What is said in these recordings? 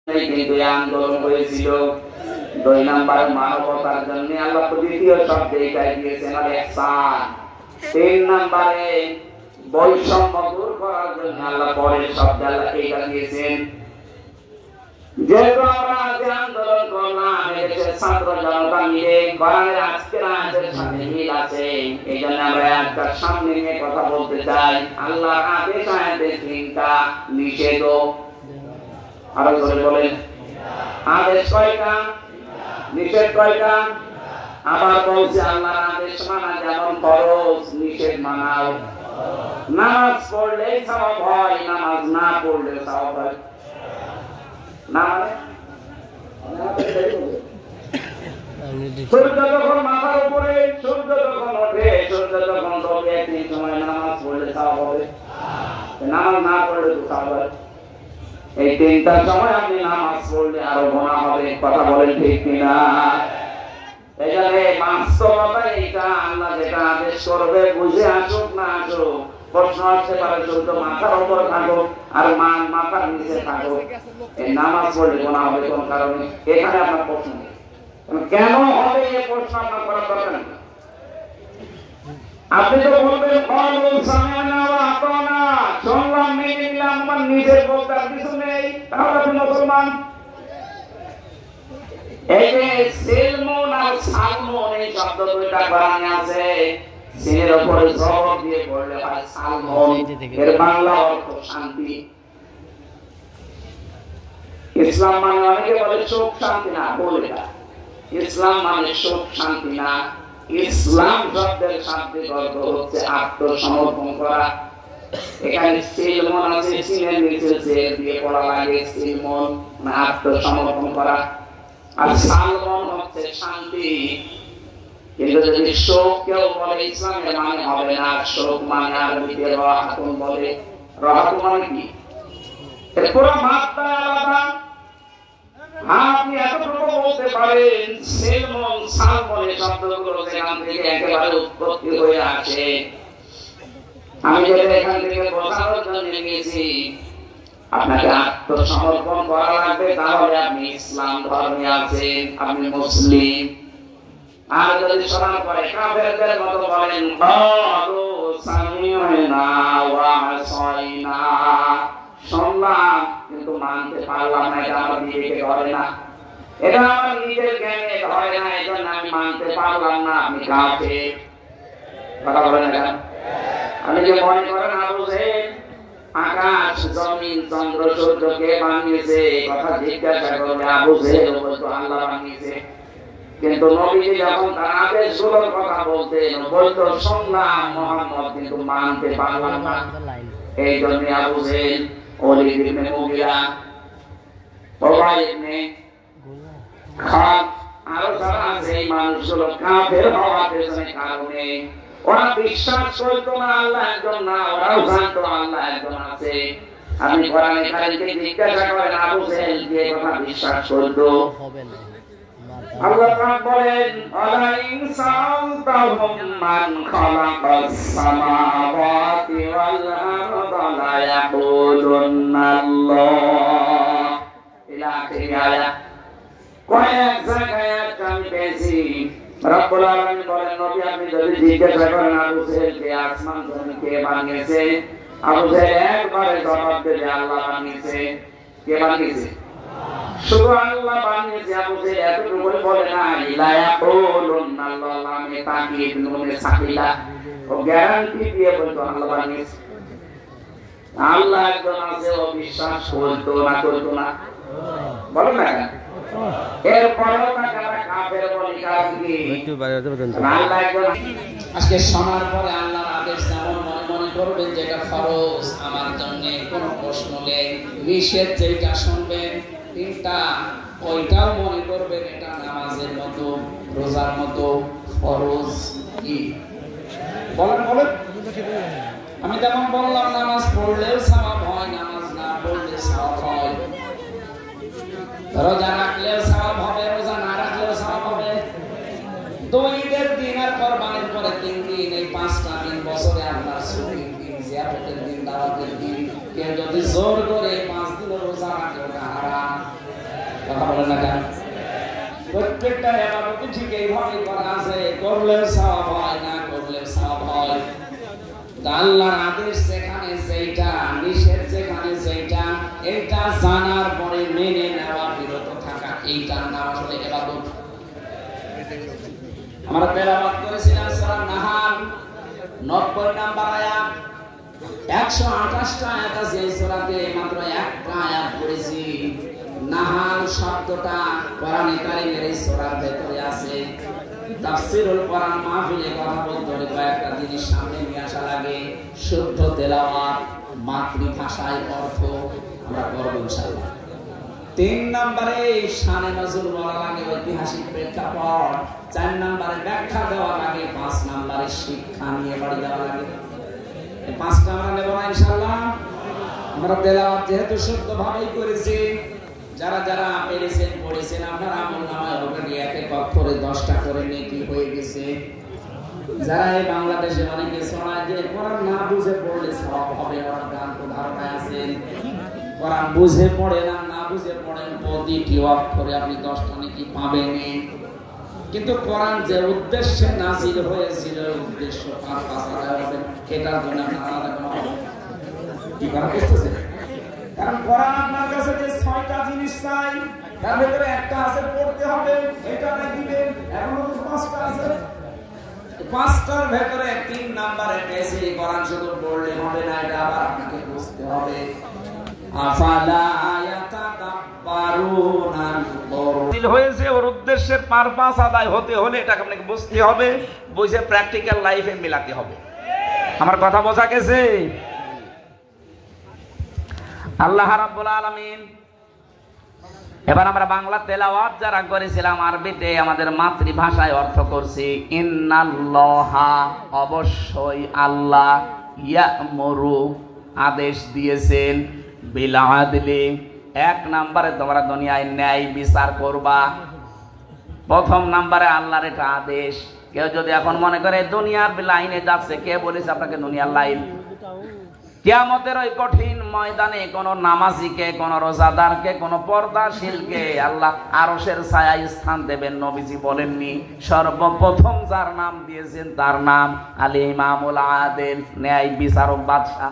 কিন্তু আন্দোলন হয়েছিল। 2 নাম্বার মানবতার জন্য আল্লাহ দ্বিতীয় শব্দে এটাই দিয়েছেন আল ইহসান। 3 নাম্বারে বৈষম্য দূর করার জন্য আল্লাহ পরের শব্দে আল্লাহ এইটা দিয়েছেন। যেহেতু আমরা যে আন্দোলন করলাম এদেশের ছাত্র জনতা মিলে কোরআনের আজকের আয়াতের সাথে মিল আছে, এই জন্য আমরা একটা সামনে নিয়ে কথা বলতে চাই। আল্লাহর আদেশ আয়াতের 3টা, নিষেধ আরো জোরে বলেন। আদেশ কয়টা, নিষেধ কয়টা? আবার বলছে আল্লাহর আদেশ মানা যেমন ফরজ, নিষেধ মানাও। নামাজ পড়লে সওয়াব হয়, নামাজ না পড়লে সওয়াব হয় না। মানে সূর্য যখন মাথার উপরে, সূর্য যখন ওঠে, সূর্য যখন ডোবে, এই সময় নামাজ পড়লে সওয়াব হবে, নামাজ না পড়লে তো সওয়াব হয়। এই 3টার সময় আপনি নামাজ পড়লে আরো গুনাহ হবে। কথা বলেন ঠিক কিনা? এখানে বাস্তবতা এইটা, আল্লাহ যেটা আদেশ করবে বুঝে আসুক না আসুক, প্রশ্ন আসতে পারে শুধু মাথার উপরে থাকো আর মাথার নিচে থাকো, এই নামাজ পড়লে গুনাহ হবে কোন কারণে? এখানে আপনার প্রশ্ন কেন হবে, এই প্রশ্ন আপনার করার দরকার নেই। আপনি তো বলবেন কওলু সামি'না ওয়া আতা'না, শুনলাম মেনে নিলাম, আমার নিজের বলতে আর কিছু নেই, তাহলে আপনি মুসলমান। এই যে সিলমুন আর সালমুন, এই শব্দ দুইটা কোরআনে আছে। সিনের উপরে জবর দিয়ে পড়লে হয় সালমুন, এর বাংলা অর্থ শান্তি। ইসলাম মানে অনেকে বলে সুখ শান্তি, না, বলে না। ইসলাম মানে সুখ শান্তি না। ইসলাম শব্দের শাব্দিক অর্থ হচ্ছে আত্মসমর্পণ করা। এখানে সিলমন আছে, সিনের নিচে জের দিয়ে পড়া লাগে, সিলমন মানে আত্মসমর্পণ করা। আর সালমন হচ্ছে শান্তি। কিন্তু যদি শোক কেউ বলে ইসলামের মানে হবে না। শোক মানে আরবিতে রাহাতুন বলে। রাহাতুন মানে কি? এর পুরো মাত্রা আলাদা। আপনি এতটুকু বলতে পারেন সিলমন সালমন এই শব্দগুলো যেখান থেকে একেবারে উৎপত্তি হয়ে আসে, আমি যেটা এখান থেকে বোঝানোর জন্য নিয়েছি, আপনাকে আত্মসমর্পণ করা লাগবে, তাহলে আপনি ইসলাম ধর্মে আছেন, আপনি মুসলিম। আর যদি শোনার পরে কাফেরদের মতো বলেন ক্বালু সামি'না ওয়া আসাইনা, শুনলাম কিন্তু মানতে পারলাম না, এটা আমার বিবেকে ধরে না, এটা আমার নিজের জ্ঞানে ধরে না, এই জন্য আমি মানতে পারলাম না, আমি কাফের। কথা বলেন না? আপনি যে মনে করেন আবু জেহেল আকাশ জমিন চন্দ্র সূর্যকে বানিয়েছে, কথা জিজ্ঞাসা করলে আবু জেহেল বলতো আল্লাহ বানিয়েছে। কিন্তু নবীজি যখন তার আদেশগুলোর কথা বলতেন বলতো শুনলাম মুহাম্মদ, কিন্তু মানতে পারলাম না। এই জন্য আবু জেহেল, ওলীদ ইবনে মুগীরা, উবাই ইবনে খালদ আরো যারা আছে, এই মানুষগুলো কাফের হওয়ার পেছনে কারণে ওরা বিশ্বাস করতো না আল্লাহ একজন না, ওরাও জানতো আল্লাহ একজন আছে। আপনি কোরআনে কারিমকে জিজ্ঞাসা করেন আবু জেহেল যে কথা বিশ্বাস করতো, আল্লাহ পাক বলেন আলা ইনসালতাহুম মান খালাকাস সামাওয়াতি ওয়াল আরদা লা ইয়াকুলুন্না আল্লাহ, ইলা আখির আয়াত। কয়েক জায়গায় আমি পেয়েছি রব্বুল আলামিন বলেন নবী আপনি যদি জিজ্ঞাসা করেন আবু জেহেলকে আসমান জমিন কে বানিয়েছে, আবু জেহেল একবারে জবাব দেবে আল্লাহ বানিয়েছে। কে বানিয়েছে? শুধু আল্লাহ বানিয়েছে। আবু জেহেল এতটুকু বলে না লা ইয়াকুলুন্না আল্লাহ, আমি তাকিদ নুনে সাকিলা, ও গ্যারান্টি দিয়ে বলতো আল্লাহ বানিয়েছে। আল্লাহ একজন আছে, ও বিশ্বাস করতো না, করতো না, বলেন না কেন? এরপরেও তারা কাফের বলে, কারণ কি? আল্লাহ একজন। আজকে শোনার পরে আল্লাহর আদেশ যেমন মনে করবেন যেটা ফরজ আমার জন্য, কোনো প্রশ্ন নেই। নিষেধ যেটা শুনবেন 3টা, ওইটাও মনে করবেন এটা নামাজের মতো, রোজার মতো ফরজ। কি বলেন বলেন? আমি যেমন বললাম নামাজ পড়লেও সওয়াব হয়, নামাজ না পড়লে সওয়াব হয়, রোজা রাখলেও সওয়াব হবে, রোজা না রাখলেও সওয়াব হবে। 2 ঈদের দিন আর কুরবানির পরে 3 দিন, এই 5টা দিন বছরে আপনার ছুটির দিন, জিয়ারতের দিন, দাওয়াতের দিন। কেউ যদি জোর করে 5 দিন রোজা রাখে ওটা হারাম। কথা বলেন না কেন? প্রত্যেকটা ইবাদতই ঠিক এইভাবে করা আছে, করলে সওয়াব হয়, না করলে সওয়াব হয়। আল্লাহর আদেশ যেখানে যেটা, নিষেধ যেখানে যেটা, এটা জানার পরে মেনে নেওয়া, বিরত থাকা, এইটার নাম আসলে ইবাদত। আমরা তেলাওয়াত করেছিলাম সূরা নাহাল 90 নম্বর আয়াত। 128টা আয়াত আছে এই সূরাতে, মাত্র একটা আয়াত পড়েছি। নাহাল শব্দটা কোরআনে কারীমের এই সূরার ভিতরে আছে। তাফসীরুল কোরআন মাহফিলে কথা বলতে হলে কয়েকটা জিনিস সামনে নিয়ে আসা লাগে। শুদ্ধ তেলাওয়াত, মাতৃভাষায় অর্থ আমরা করব ইনশাআল্লাহ। 3 নম্বরে শানে নজুল বলা লাগে, ঐতিহাসিক প্রেক্ষাপট। 4 নম্বরে ব্যাখ্যা দেওয়া লাগে। 5 নম্বরে শিক্ষা নিয়ে বাড়ি দেওয়া লাগে। এই 5টা আমরা নেব না ইনশাআল্লাহ। আমরা তেলাওয়াত যেহেতু শুদ্ধভাবেই করেছি, যারা যারা পেরেছেন পড়েছেন, আপনার আমলনামায় অলরেডি এক এক অক্ষরে 10টা করে নেকি হয়ে গেছে। যারা এই বাংলাদেশে অনেকে শোনায় যে কোরআন না বুঝে পড়লে সওয়াব হবে, ওরা ভ্রান্ত ধারণায় আছেন। কোরআন বুঝে পড়েন আর না বুঝে পড়েন, প্রতিটি অক্ষরে আপনি 10টা নেকি পাবেন। কিন্তু কোরআন যে উদ্দেশ্যে নাযিল হয়েছিল, উদ্দেশ্য পারপাস আদায় হবে, এটার জন্য আপনার আলাদা কোনো কি করা বুঝতেছে? কারণ কোরআন আপনার কাছে যে 6টা জিনিস চাই, তার ভিতরে একটা আছে পড়তে হবে, এটা দিবেন। এখন 5টা আছে, 5টার ভিতরে 3 নম্বরে পেয়েছে। কোরআন শুধু পড়লে হবে না, এটা আবার আপনাকে বুঝতে হবে। আফালা ইয়াতাদাব্বারুনা আল-কুরআন হয়েছে, ওর উদ্দেশ্যের পারপাস আদায় হতে হলে এটা আপনাকে বুঝতে হবে, বুঝে প্র্যাকটিক্যাল লাইফে মিলাতে হবে। আমার কথা বোঝা গেছে? আল্লাহ রাব্বুল আলামিন। এবার আমরা বাংলা তেলাওয়াত যারা করেছিলাম, আরবিতে আমাদের মাতৃভাষায় অর্থ করছি। ইন্নাল্লাহা, অবশ্যই আল্লাহ, ইয়ামুরু, আদেশ দিয়েছেন, বিল আদলি, 1 নম্বরে তোমরা দুনিয়ায় ন্যায় বিচার করবা। প্রথম নম্বরে আল্লাহর এটা আদেশ। কেউ যদি এখন মনে করে দুনিয়ার লাইনে যাচ্ছে, কে বলেছে আপনাকে দুনিয়ার লাইন? কিয়ামতের ওই কঠিন ময়দানে কোন নামাজিকে, কোন রোজাদারকে, কোন পর্দাশীলকে আল্লাহ আরশের ছায়ায় স্থান দেবেন। নবীজি বলেননি? সর্বপ্রথম যার নাম দিয়েছেন তার নাম আল ইমামুল আদিল, ন্যায় বিচারক বাদশা।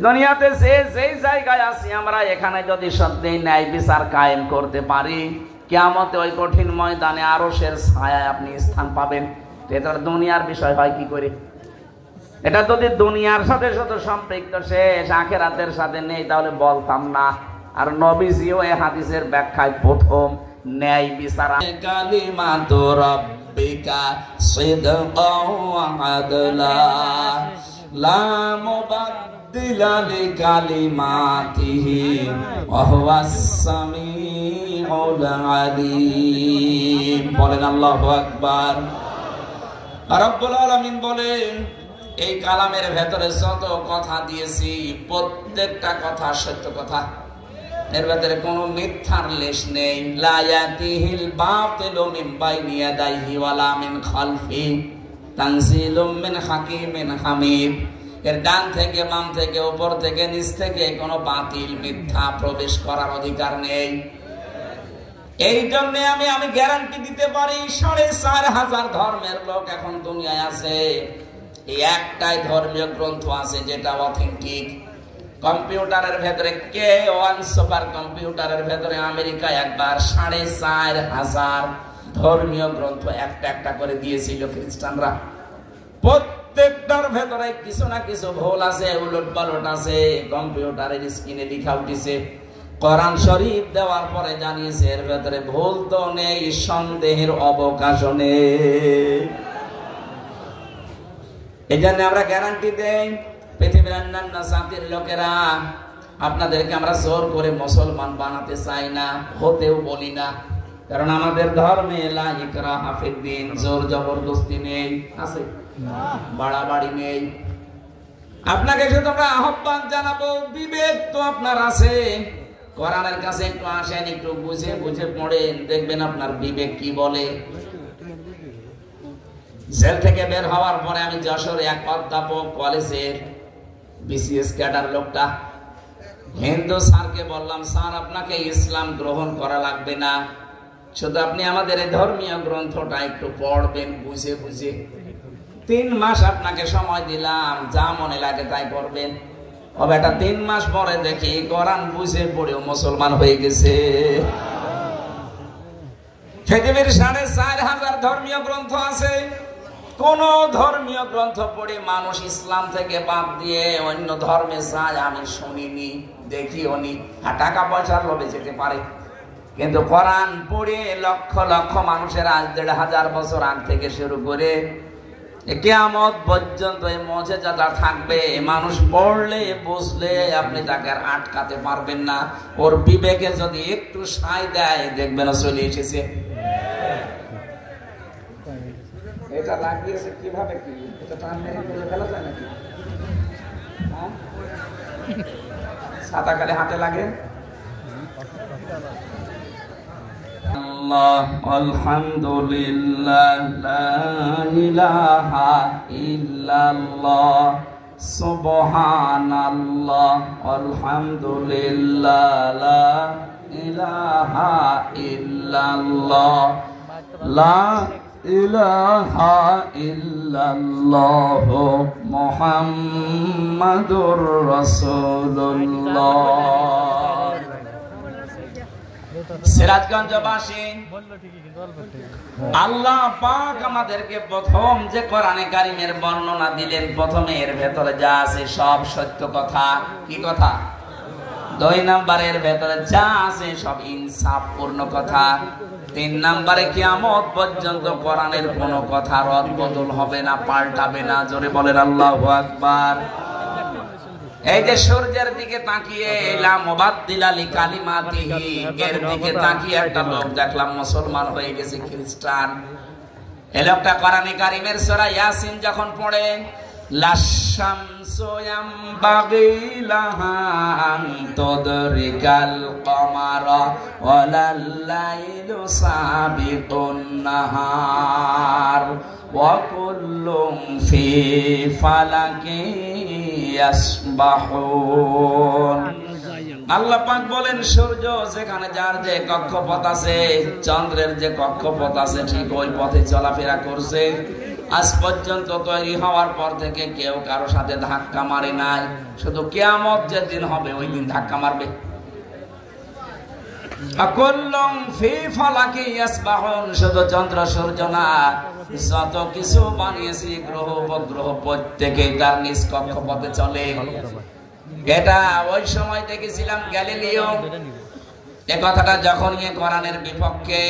দুনিয়াতে যেই জায়গায় আছি আমরা, এখানে যদি সত্যি ন্যায় বিচার কায়েম করতে পারি, কিয়ামতে ওই কঠিন ময়দানে আরশের ছায়ায় আপনি স্থান পাবেন। এটা দুনিয়ার বিষয় হয় কি করে? এটা যদি দুনিয়ার সাথে শুধু সম্পৃক্ত, শেষ, আখিরাতের সাথে নেই, তাহলে বলতাম না। আর নবীজিও এই হাদিসের ব্যাখ্যায় প্রথম ন্যায় বিচার, কালিমাতু রাব্বিকা সিদকাও ওয়া আদলা লা মুবাদদিলা লিকালিমাতিহি ওয়া হুয়াস সামিউল আলিম। বলেন আল্লাহু আকবার। রব্বুল আলামিন বলেন, এই কালামের ভেতরে যত কথা দিয়েছি, প্রত্যেকটা কথা সত্য কথা। এর ভেতরে কোনো মিথ্যার লেশ নেই। লা ইয়াতিহিল বাতিলু মিন বাইনি ইয়াদাইহি ওয়ালা মিন খালফি তানজিলুম মিন হাকিমিন হামিদ। এর ডান থেকে, বাম থেকে, উপর থেকে, নিচ থেকে কোনো বাতিল, মিথ্যা প্রবেশ করার অধিকার নেই। এই জন্য আমি গ্যারান্টি দিতে পারি, 4,500 ধর্মের লোক এখন দুনিয়ায় আছে। এই একটাই ধর্মীয় গ্রন্থ আছে যেটা অথেন্টিক। কম্পিউটারের ভেতরে K1 সুপার কম্পিউটারের ভেতরে আমেরিকায় একবার 4,500 ধর্মীয় গ্রন্থ একটা একটা করে দিয়েছিল খ্রিস্টানরা। প্রত্যেকটার ভেতরে কিছু না কিছু ভুল আছে, উলট পালট আছে। কম্পিউটারের স্ক্রিনে লেখা উঠেছে। কোরআন শরীফ দেওয়ার পরে জানিয়েছে এর ভেতরে ভুল তো নেই, সন্দেহের অবকাশ নেই। এই জন্য আমরা গ্যারান্টি দেই, পৃথিবীর অন্যান্য জাতির লোকেরা, আপনাদেরকে আমরা জোর করে মুসলমান বানাতে চাই না, হতেও বলি না। কারণ আমাদের ধর্মে লা ইকরাহা ফিদ্দিন, জোর জবরদস্তি নেই, আছে বাড়াবাড়ি নেই। আপনাকে শুধু আমরা আহ্বান জানাবো, বিবেক তো আপনার আছে, কোরআনের কাছে একটু আসেন, একটু বুঝে বুঝে পড়েন, দেখবেন আপনার বিবেক কি বলে। জেল থেকে বের হওয়ার পরে আমি যশোরে এক অধ্যাপক কলেজের BCS ক্যাডার লোকটা হিন্দু স্যারকে বললাম, স্যার আপনাকে ইসলাম গ্রহণ করা লাগবে না, শুধু আপনি আমাদের এই ধর্মীয় গ্রন্থটা একটু পড়বেন বুঝে বুঝে। 3 মাস আপনাকে সময় দিলাম, যা মনে লাগে তাই করবেন। ও বেটা 3 মাস পরে দেখি কোরআন বুঝে পড়েও মুসলমান হয়ে গেছে। পৃথিবীর 4,500 ধর্মীয় গ্রন্থ আছে, কোন ধর্মীয় গ্রন্থ পড়ে মানুষ ইসলাম থেকে বাদ দিয়ে অন্য ধর্মে যায় আমি শুনিনি, দেখিও নি। টাকা পয়সার লোভে যেতে পারে, কিন্তু কোরআন পড়ে লক্ষ লক্ষ মানুষের আজ 1,500 বছর আগ থেকে শুরু করে কিয়ামত পর্যন্ত এই মুজিজাটা থাকবে। মানুষ পড়লে বুঝলে আপনি তাকে আর আটকাতে পারবেন না। ওর বিবেকে যদি একটু সায় দেয় দেখবেন চলে এসেছে। এটা লাগিয়েছে কিভাবে, কি এটা টান মেরে করে ফেলা যায় নাকি? ছাতা কালে হাতে লাগে। আল্লাহ আলহামদুলিল্লাহ লা ইলাহা ইল্লাল্লাহ সুবহানাল্লাহ আলহামদুলিল্লাহ লা ইলাহা ইল্লাল্লাহ লা ইলাহা ইল্লাল্লাহ মুহাম্মাদুর রাসূলুল্লাহ। সিরাজগঞ্জবাসী, আল্লাহ পাক আমাদেরকে প্রথম যে কোরআনে কারিমের বর্ণনা দিলেন, প্রথমে এর ভেতরে যা আছে সব সত্য কথা। কি কথা? 2 নম্বরের ভেতরে যা আছে সব ইনসাফপূর্ণ কথা। 3 নম্বরে কিয়ামত পর্যন্ত কোরআনের কোনো কথা রদ বদল হবে না, পাল্টাবে না। জোরে বলেন আল্লাহু আকবার। এই যে সূর্যের দিকে তাকিয়ে লা মুবাদদিলা লিকালিমাতিহি, এর দিকে তাকিয়ে একটা লোক দেখলাম মুসলমান হয়ে গেছে, খ্রিস্টান। এই লোকটা কোরআনে কারিমের সূরা ইয়াসিন যখন পড়ে, লাশামসু ইয়ামবাগি লাহা আন তুদরিকাল কমারা ওয়ালাল লাইলু সাবিকুন নাহার ওয়া কুল্লুম ফি ফালাকি ইয়াসবাহুন। আল্লাহ পাক বলেন, সূর্য যেখানে যার যে কক্ষপথ আছে, চন্দ্রের যে কক্ষপথ আছে, ঠিক ওই পথে চলাফেরা করছে। আজ পর্যন্ত তৈরি হওয়ার পর থেকে কেউ কারো সাথে ধাক্কা মারে নাই। শুধু কিয়ামত যেদিন হবে ওই দিন ধাক্কা মারবে। আকুল্লুম ফি ফালাকি ইয়াসবাহুন, শুধু চন্দ্র সূর্য না, যত কিছু বানিয়েছি গ্রহ উপগ্রহ প্রত্যেকেই তার নিজ কক্ষপথে চলে। এটা ওই সময় দেখেছিলাম গ্যালিলিও এ কথাটা যখন কোরআনের বিপক্ষে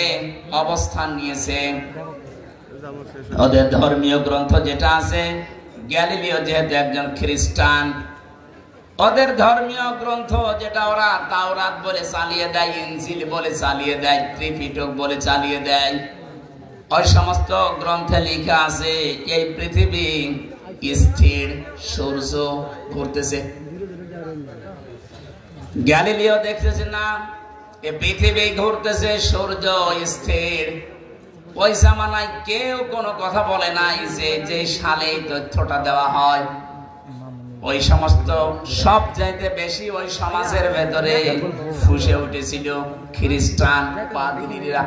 অবস্থান নিয়েছে। ওদের ধর্মীয় গ্রন্থ যেটা আছে, গ্যালিলিও যেহেতু একজন খ্রিস্টান, ওদের ধর্মীয় গ্রন্থ যেটা ওরা তাওরাত বলে চালিয়ে দেয়, ইনজিল বলে চালিয়ে দেয়, ত্রিপিটক বলে চালিয়ে দেয়, ওই সমস্ত গ্রন্থে লেখা আছে এই পৃথিবী স্থির, সূর্য ঘুরতেছে। গ্যালিলিও দেখতেছে না, এই পৃথিবী ঘুরতেছে, সূর্য স্থির। ওই জামানায় কেউ কোনো কথা বলে নাই যে সালে এই তথ্যটা দেওয়া হয়। ওই সমস্ত সবচাইতে বেশি ওই সমাজের ভেতরে ফুসে উঠেছিল খ্রিস্টান পাদ্রীরা।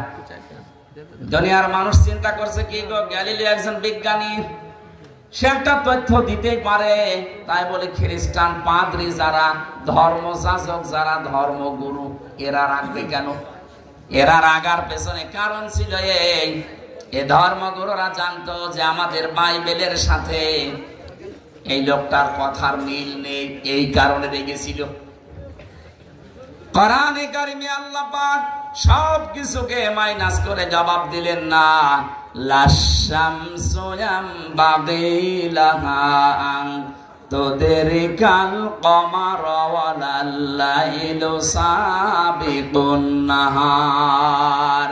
দুনিয়ার মানুষ চিন্তা করছে কি গো, গ্যালিলিও একজন বিজ্ঞানী, সে একটা তথ্য দিতেই পারে, তাই বলে খ্রিস্টান পাদ্রী যারা ধর্মযাজক, যারা ধর্মগুরু, এরা রাখবে কেন? এরা রাগার পেছনে কারণ ছিল এই ধর্মগুরুরা জানতো যে আমাদের বাইবেলের সাথে এই লোকটার কথার মিল নেই, এই কারণে রেগেছিল। কোরআনে কারিমে আল্লাহ পাক সব কিছুকে মাইনাস করে জবাব দিলেন না। লাশামসু ইয়ামবাগি লাহা আন তুদরিকাল কমারা ওয়ালাল লাইলু সাবিকুন নাহার।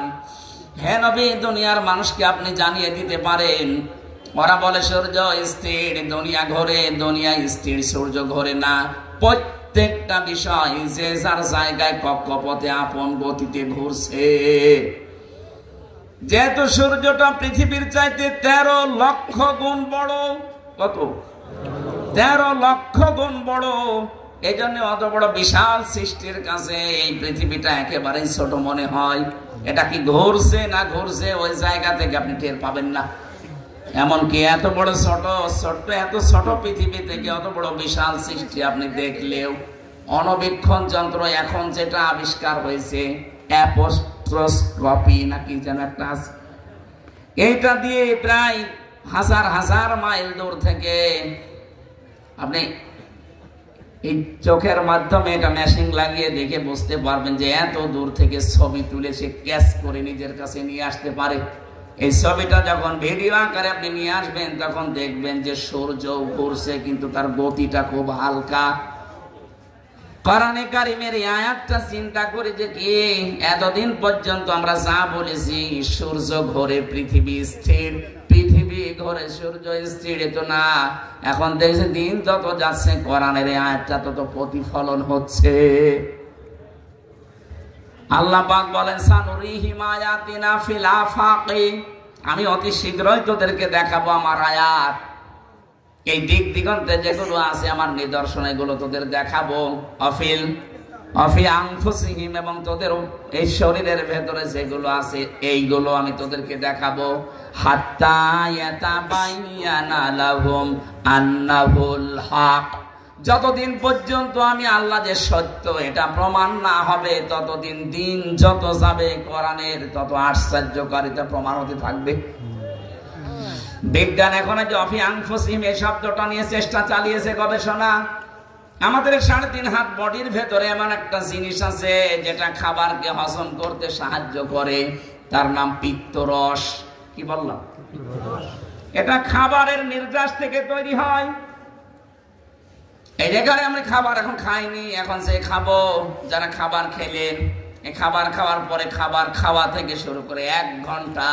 হে নবী, দুনিয়ার মানুষকে আপনি জানিয়ে দিতে পারেন। ওরা বলে সূর্য স্থির, দুনিয়া ঘোরে, দুনিয়া স্থির, সূর্য ঘোরে না। প্রত্যেকটা বিষয় যে যার জায়গায় কক্ষপথে আপন গতিতে ঘুরছে। যেহেতু সূর্যটা পৃথিবীর চাইতে 13 লক্ষ গুণ বড়, কত? 13 লক্ষ গুণ বড়। এই জন্য অত বড় বিশাল সৃষ্টির কাছে এই পৃথিবীটা একেবারেই ছোট মনে হয়। এটা কি ঘুরছে না ঘুরছে ওই জায়গা থেকে আপনি টের পাবেন না। এমনকি এত বড় এত ছোট পৃথিবী থেকে অত বড় বিশাল সৃষ্টি আপনি দেখলেও অণুবীক্ষণ যন্ত্র এখন যেটা আবিষ্কার হয়েছে, অ্যাপোস্ট্রোস্কোপি নাকি যেন একটা আছে, এইটা দিয়ে প্রায় হাজার হাজার মাইল দূর থেকে আপনি এই চোখের মাধ্যমে এটা মেশিন লাগিয়ে দেখে বুঝতে পারবেন যে এত দূর থেকে ছবি তুলে সে ক্যাচ করে নিজের কাছে নিয়ে আসতে পারে। এই ছবিটা যখন ভিডিও আকারে আপনি নিয়ে আসবেন তখন দেখবেন যে সূর্য ঘুরছে, কিন্তু তার গতিটা খুব হালকা। কোরআনে কারিমের এই আয়াতটা চিন্তা করে যে কি এতদিন পর্যন্ত আমরা যা বলেছি সূর্য ঘোরে পৃথিবী স্থির, পৃথিবী ঘোরে সূর্য স্থির, তো না, এখন দেখছে দিন যত যাচ্ছে কোরআনের এই আয়াতটা তত প্রতিফলন হচ্ছে। আল্লাহ পাক বলেন সানুরিহিম আয়াতিনা ফিল আফাকি, আমি অতি শীঘ্রই তোদেরকে দেখাবো আমার আয়াত, এই দিক দিগন্তে যেগুলো আছে আমার নিদর্শন এগুলো তোদের দেখাবো। অফি আনফুসিহিম, এবং তোদের এই শরীরের ভেতরে যেগুলো আছে এইগুলো আমি তোদেরকে দেখাবো। হাত্তা ইয়াতাবায়ানা লাহুম আন্নাহুল হক, যতদিন পর্যন্ত আমি আল্লাহ যে সত্য এটা প্রমাণ না হবে ততদিন দিন যত যাবে কোরআনের তত আশ্চর্যকারিতা প্রমাণ হতে থাকবে। বিজ্ঞান এখন যে অফি আনফুসিহিম এই শব্দটা নিয়ে চেষ্টা চালিয়েছে গবেষণা। আমাদের 3.5 হাত বডির ভেতরে এমন একটা জিনিস আছে যেটা খাবারকে হজম করতে সাহায্য করে, তার নাম পিত্তরস। কি বললাম? এটা খাবারের নির্যাস থেকে তৈরি হয়। এই জায়গায় আমরা খাবার এখন খাইনি, এখন সে খাবো। যারা খাবার খেলেন, এই খাবার খাওয়ার পরে খাবার খাওয়া থেকে শুরু করে 1 ঘন্টা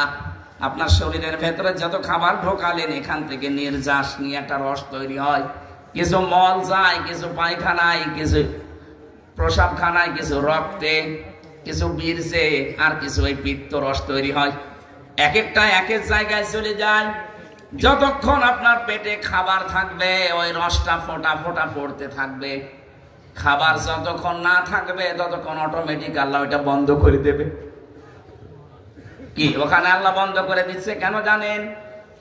আপনার শরীরের ভেতরে যত খাবার ঢোকালেন এখান থেকে নির্যাস নিয়ে একটা রস তৈরি হয়। কিছু মল যায়, কিছু পায়খানায়, কিছু প্রসাবখানায়, কিছু রক্তে, কিছু বীর্যে, আর কিছু এই পিত্ত রস তৈরি হয়। এক একটা এক এক জায়গায় চলে যায়। যতক্ষণ আপনার পেটে খাবার থাকবে ওই রসটা ফোঁটা ফোঁটা পড়তে থাকবে। খাবার যতক্ষণ না থাকবে ততক্ষণ অটোমেটিক আল্লাহ ওইটা বন্ধ করে দেবে। কি ওখানে আল্লাহ বন্ধ করে দিচ্ছে কেন জানেন?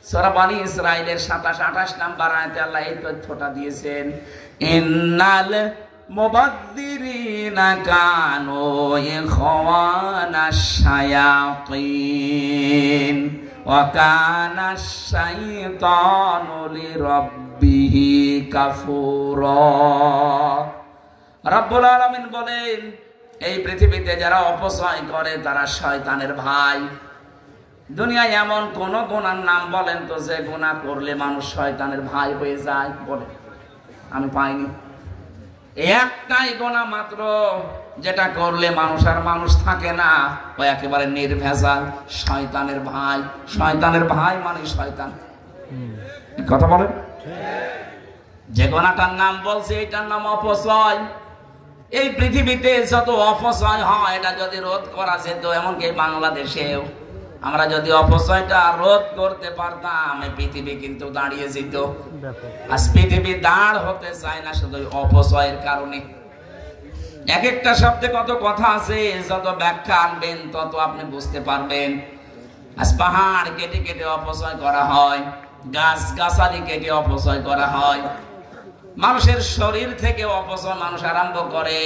সূরা বনী ইসরাঈলের 27-28 নাম্বার আয়াতে আল্লাহ এই তথ্যটা দিয়েছেন, ইন্নাল মুবাদ্দিরিনা কানু ইখওয়ানাশ শায়াতিন ওয়া কানাশ শাইতানু লিরাব্বিহি কাফুরা। রব্বুল আলামিন বলেন এই পৃথিবীতে যারা অপচয় করে তারা শয়তানের ভাই। দুনিয়ায় এমন কোন গুনার নাম বলেন তো যে গুনাহ করলে মানুষ শয়তানের ভাই হয়ে যায়? বলে আমি পাইনি। একটাই গুনাহ মাত্র যেটা করলে মানুষ আর মানুষ থাকে না, ও একেবারে নির্ভেজাল শয়তানের ভাই। শয়তানের ভাই মানে শয়তান। কথা বলেন, যে গুনাহটার নাম বলছে এটার নাম অপচয়। এই পৃথিবীতে যত অপচয় হয় এটা যদি রোধ করা যেত, এমনকি বাংলাদেশেও আমরা যদি অপচয়টা রোধ করতে পারতাম এই পৃথিবী কিন্তু দাঁড়িয়ে যেত। আজ পৃথিবী দাঁড় হতে চায় না শুধু অপচয়ের কারণে। এক একটা শব্দে কত কথা আছে, যত ব্যাখ্যা আনবেন তত আপনি বুঝতে পারবেন। আজ পাহাড় কেটে কেটে অপচয় করা হয়, গাছ গাছালি কেটে অপচয় করা হয়, মানুষের শরীর থেকে অপচয় মানুষ আরম্ভ করে।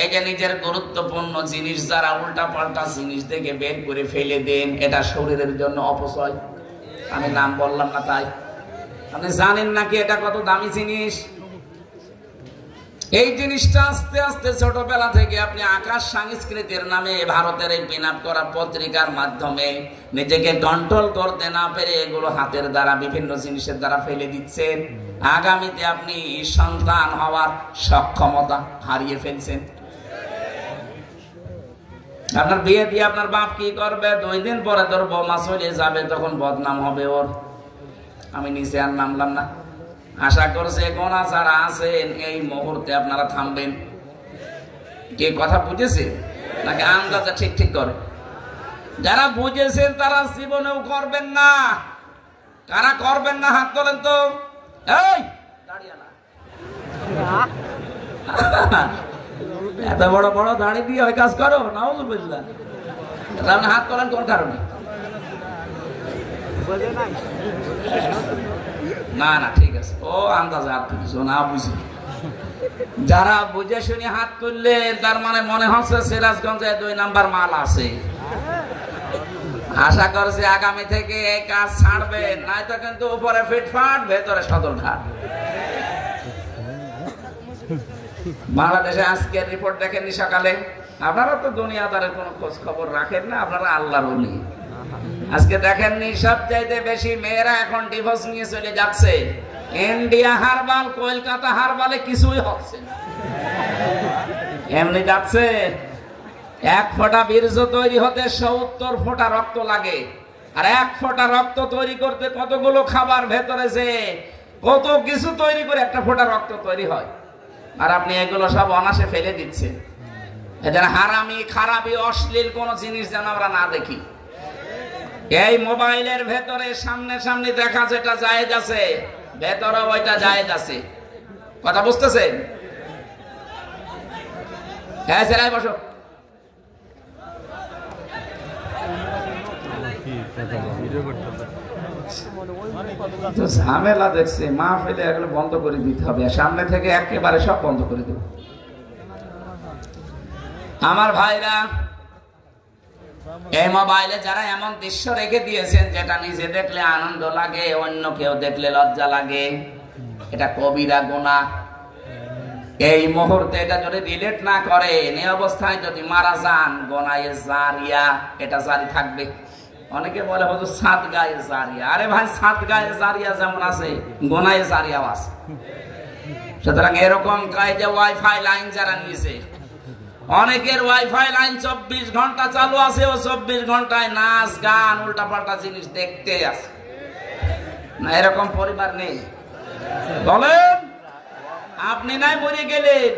এই যে নিজের গুরুত্বপূর্ণ জিনিস যারা উল্টা পাল্টা জিনিস থেকে বের করে ফেলে দেন, এটা শরীরের জন্য অপচয়। আমি নাম বললাম না তাই। আপনি জানেন নাকি এটা কত দামি জিনিস? এই জিনিসটা আস্তে আস্তে ছোটবেলা থেকে আপনি আকাশ সংস্কৃতির নামে ভারতের এই পিন আপ করা পত্রিকার মাধ্যমে নিজেকে কন্ট্রোল করতে না পেরে এগুলো হাতের দ্বারা বিভিন্ন জিনিসের দ্বারা ফেলে দিচ্ছেন। আগামীতে আপনি সন্তান হওয়ার সক্ষমতা হারিয়ে ফেলছেন। আপনার বিয়ে দিয়ে আপনার বাপ কি করবে? 2 দিন পরে তোর বৌমা চলে যাবে, তখন বদনাম হবে ওর। আমি নিচে আর নামলাম না। আশা করছে গোনা যারা আছেন এই মুহূর্তে আপনারা থামবেন। কে কথা বুঝেছে নাকি আন্দাজে ঠিক ঠিক করে? যারা বুঝেছেন তারা জীবনেও করবেন না। কারা করবেন না হাত তোলেন তো। এই দাঁড়িয়ে না, এত বড় বড় দাড়ি দিয়ে ওই কাজ করো, নাউজুবিল্লাহ। আপনি হাত তোলেন কোন কারণে? না না ঠিক আছে, ও আন্দাজে হাত তুলছো, না বুঝি। যারা বুঝে শুনে হাত তুললে তার মানে মনে হচ্ছে সিরাজগঞ্জে 2 নাম্বার মাল আছে। আশা করছি আগামী থেকে এই কাজ ছাড়বেন, নয়তো কিন্তু উপরে ফিটফাট ভেতরে সদরঘাট। বাংলাদেশে আজকের রিপোর্ট দেখেননি সকালে? আপনারা তো দুনিয়াদারের কোনো খোঁজ খবর রাখেন না, আপনারা আল্লাহর ওলি। আজকে দেখেননি সব চাইতে বেশি মেয়েরা এখন ডিভোর্স নিয়ে চলে যাচ্ছে। ইন্ডিয়া হারবাল, কলকাতা হারবালে কিছুই হচ্ছে না, এমনি যাচ্ছে। 1 ফোঁটা বীর্য তৈরি হতে 70 ফোঁটা রক্ত লাগে, আর 1 ফোঁটা রক্ত তৈরি করতে কতগুলো খাবার ভেতরে যে কত কিছু তৈরি করে 1 ফোঁটা রক্ত তৈরি হয়। আর আপনি এগুলো সব অনাসে ফেলে দিচ্ছেন। এদের হারামি খারাপি অশ্লীল কোন জিনিস যেন আমরা না দেখি। এই মোবাইলের ভেতরে সামনে সামনে দেখা যেটা জায়েজ আছে, ভেতরে ওইটা জায়েজ আছে। কথা বুঝতেছেন? হ্যাঁ সেরাই বসো। ঝামেলা দেখছে, মাহফিলে এগুলো বন্ধ করে দিতে হবে, সামনে থেকে একেবারে সব বন্ধ করে দেব। আমার ভাইরা, এই মোবাইলে যারা এমন দৃশ্য রেখে দিয়েছেন যেটা নিজে দেখলে আনন্দ লাগে, অন্য কেউ দেখলে লজ্জা লাগে, এটা কবিরা গুনাহ। এই মুহূর্তে এটা যদি ডিলিট না করেন, এই অবস্থায় যদি মারা যান, গুনাহে জারিয়া এটা জারি থাকবে। অনেকে বলে হুজুর সাদগায়ে জারিয়া, আরে ভাই সাদগায়ে জারিয়া যেমন আছে গুনাহে জারিয়াও আছে। সুতরাং এরকম কায়দা ওয়াইফাই লাইন যারা নিয়েছে, অনেকের ওয়াইফাই লাইন 24 ঘন্টা চালু আছে, ও 24 ঘন্টায় নাচ গান উল্টা পাল্টা জিনিস দেখতে আছে না। এরকম পরিবার নেই? বলেন আপনি নাই বলে গেলেন,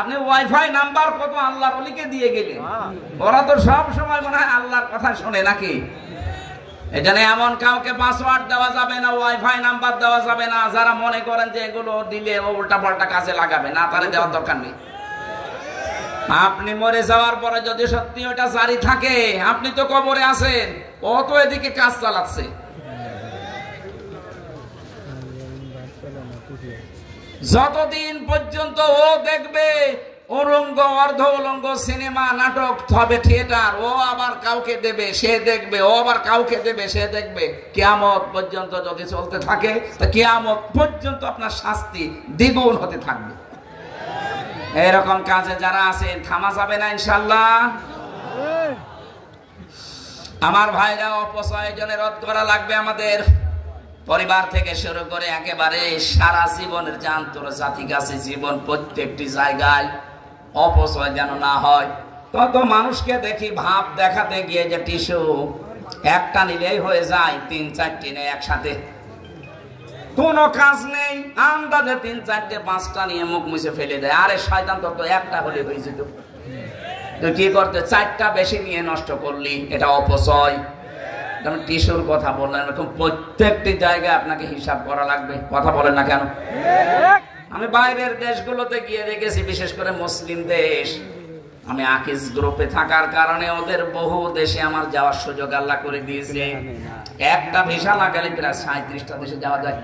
আপনি ওয়াইফাই নাম্বার কত আল্লাহর ওলিকে দিয়ে গেলেন, ওরা তো সব সময় মনে হয় আল্লাহর কথা শোনে নাকি? এখানে এমন কাউকে পাসওয়ার্ড দেওয়া যাবে না, ওয়াইফাই নাম্বার দেওয়া যাবে না যারা মনে করেন যে এগুলো দিলে ও উল্টা পাল্টা কাজে লাগাবে, না তারে দেওয়ার দরকার নেই। আপনি মরে যাওয়ার পরে যদি সত্যি ওটা জারি থাকে, আপনি তো কবরে আছেন, ও তো এদিকে কাজ চালাচ্ছে। যতদিন পর্যন্ত ও দেখবে উলঙ্গ অর্ধ উলঙ্গ সিনেমা নাটক হবে, থিয়েটার, ও আবার কাউকে দেবে সে দেখবে, ও আবার কাউকে দেবে সে দেখবে, কিয়ামত পর্যন্ত যদি চলতে থাকে, তো কিয়ামত পর্যন্ত আপনার শাস্তি দ্বিগুণ হতে থাকবে। এরকম কাজে যারা আছেন থামা যাবে না ইনশাআল্লাহ। আমার ভাইরা, অপচয় জন্য রদ করা লাগবে আমাদের, পরিবার থেকে শুরু করে একেবারে সারা জীবনের যে আন্তর্জাতিক আছে জীবন, প্রত্যেকটি জায়গায় অপচয় যেন না হয়। কত মানুষকে দেখি ভাব দেখাতে গিয়ে যে টিস্যু একটা নিলেই হয়ে যায়, 3-4টি নেই একসাথে, কোনো কাজ নেই, আন্দাজে 3-4-5টা নিয়ে মুখ মুছে ফেলে দেয়। আরে শয়তান, তো একটা হলে হয়ে যেত, তুই কি করতে 4টা বেশি নিয়ে নষ্ট করলি, এটা অপচয়। টিস্যুর কথা বললেন, এরকম প্রত্যেকটি জায়গায় আপনাকে হিসাব করা লাগবে। কথা বলেন না কেন? আমি বাইরের দেশগুলোতে গিয়ে দেখেছি, বিশেষ করে মুসলিম দেশ, আমি আকিজ গ্রুপে থাকার কারণে ওদের বহু দেশে আমার যাওয়ার সুযোগ আল্লাহ করে দিয়েছে। একটা ভিসা লাগালে প্রায় 37টা দেশে যাওয়া যায়।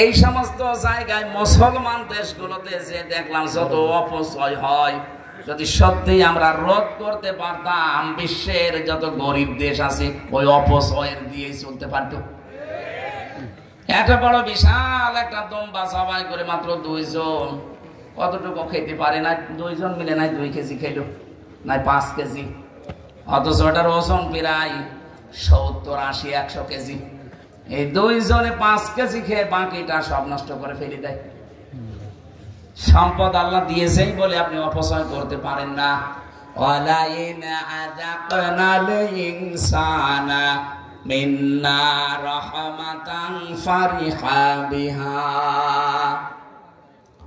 এই সমস্ত জায়গায় মুসলমান দেশগুলোতে যে দেখলাম যত অপচয় হয়, যদি সত্যি আমরা রোধ করতে পারতাম, বিশ্বের যত গরিব দেশ আছে ওই অপচয়ের দিয়েই চলতে পারত। একটা বড় বিশাল একটা দম্বা সবাই করে মাত্র 2 জন, কতটুকু খেতে পারে না, 2 জন মিলে নাই 2 কেজি খেলো, নাই 5 কেজি, অথচ ওটার ওজন প্রায় 70-80-100 কেজি। এই 2 জনে 5 কেজি খেয়ে বাকিটা সব নষ্ট করে ফেলে দেয়। সম্পদ আল্লাহ দিয়েছেই বলে আপনি অপচয় করতে পারেন না। ওয়ালাইন আযাকনাল ইনসানা মিন্না রাহমাতান ফারিহা বিহা,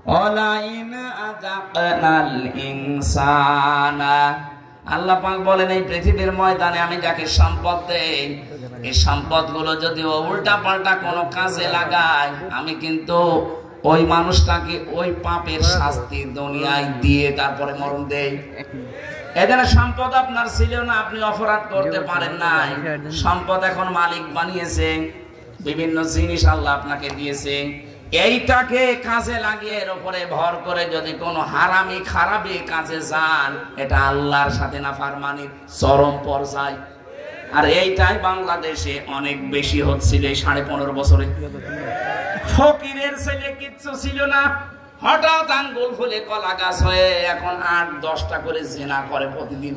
ওয়ালাইন আযাকনাল ইনসানা, আল্লাহ পাক বলেন এই পৃথিবীর ময়দানে আমি যাকে সম্পদ দেই, এই সম্পদগুলো যদি উল্টা পাল্টা কোনো কাজে লাগাই, আমি কিন্তু ওই মানুষটাকে ওই পাপের শাস্তি দুনিয়ায় দিয়ে তারপরে মরণ দেয়। এখানে সম্পদ আপনার ছিল না, আপনি অপরাধ করতে পারেন নাই, সম্পদ এখন মালিক বানিয়েছে, বিভিন্ন জিনিস আল্লাহ আপনাকে দিয়েছে, এইটাকে কাজে লাগিয়ে এর উপরে ভর করে যদি কোনো হারামি খারাপি কাজে যান, এটা আল্লাহর সাথে নাফরমানির চরম পর্যায়। আর এইটাই বাংলাদেশে অনেক বেশি হচ্ছিল এই 15.5 বছরে। ফকিরের ছেলে কিচ্ছু ছিল না, হঠাৎ আঙ্গুল ফুলে কলা গাছ হয়ে এখন 8-10টা করে জিনা করে প্রতিদিন।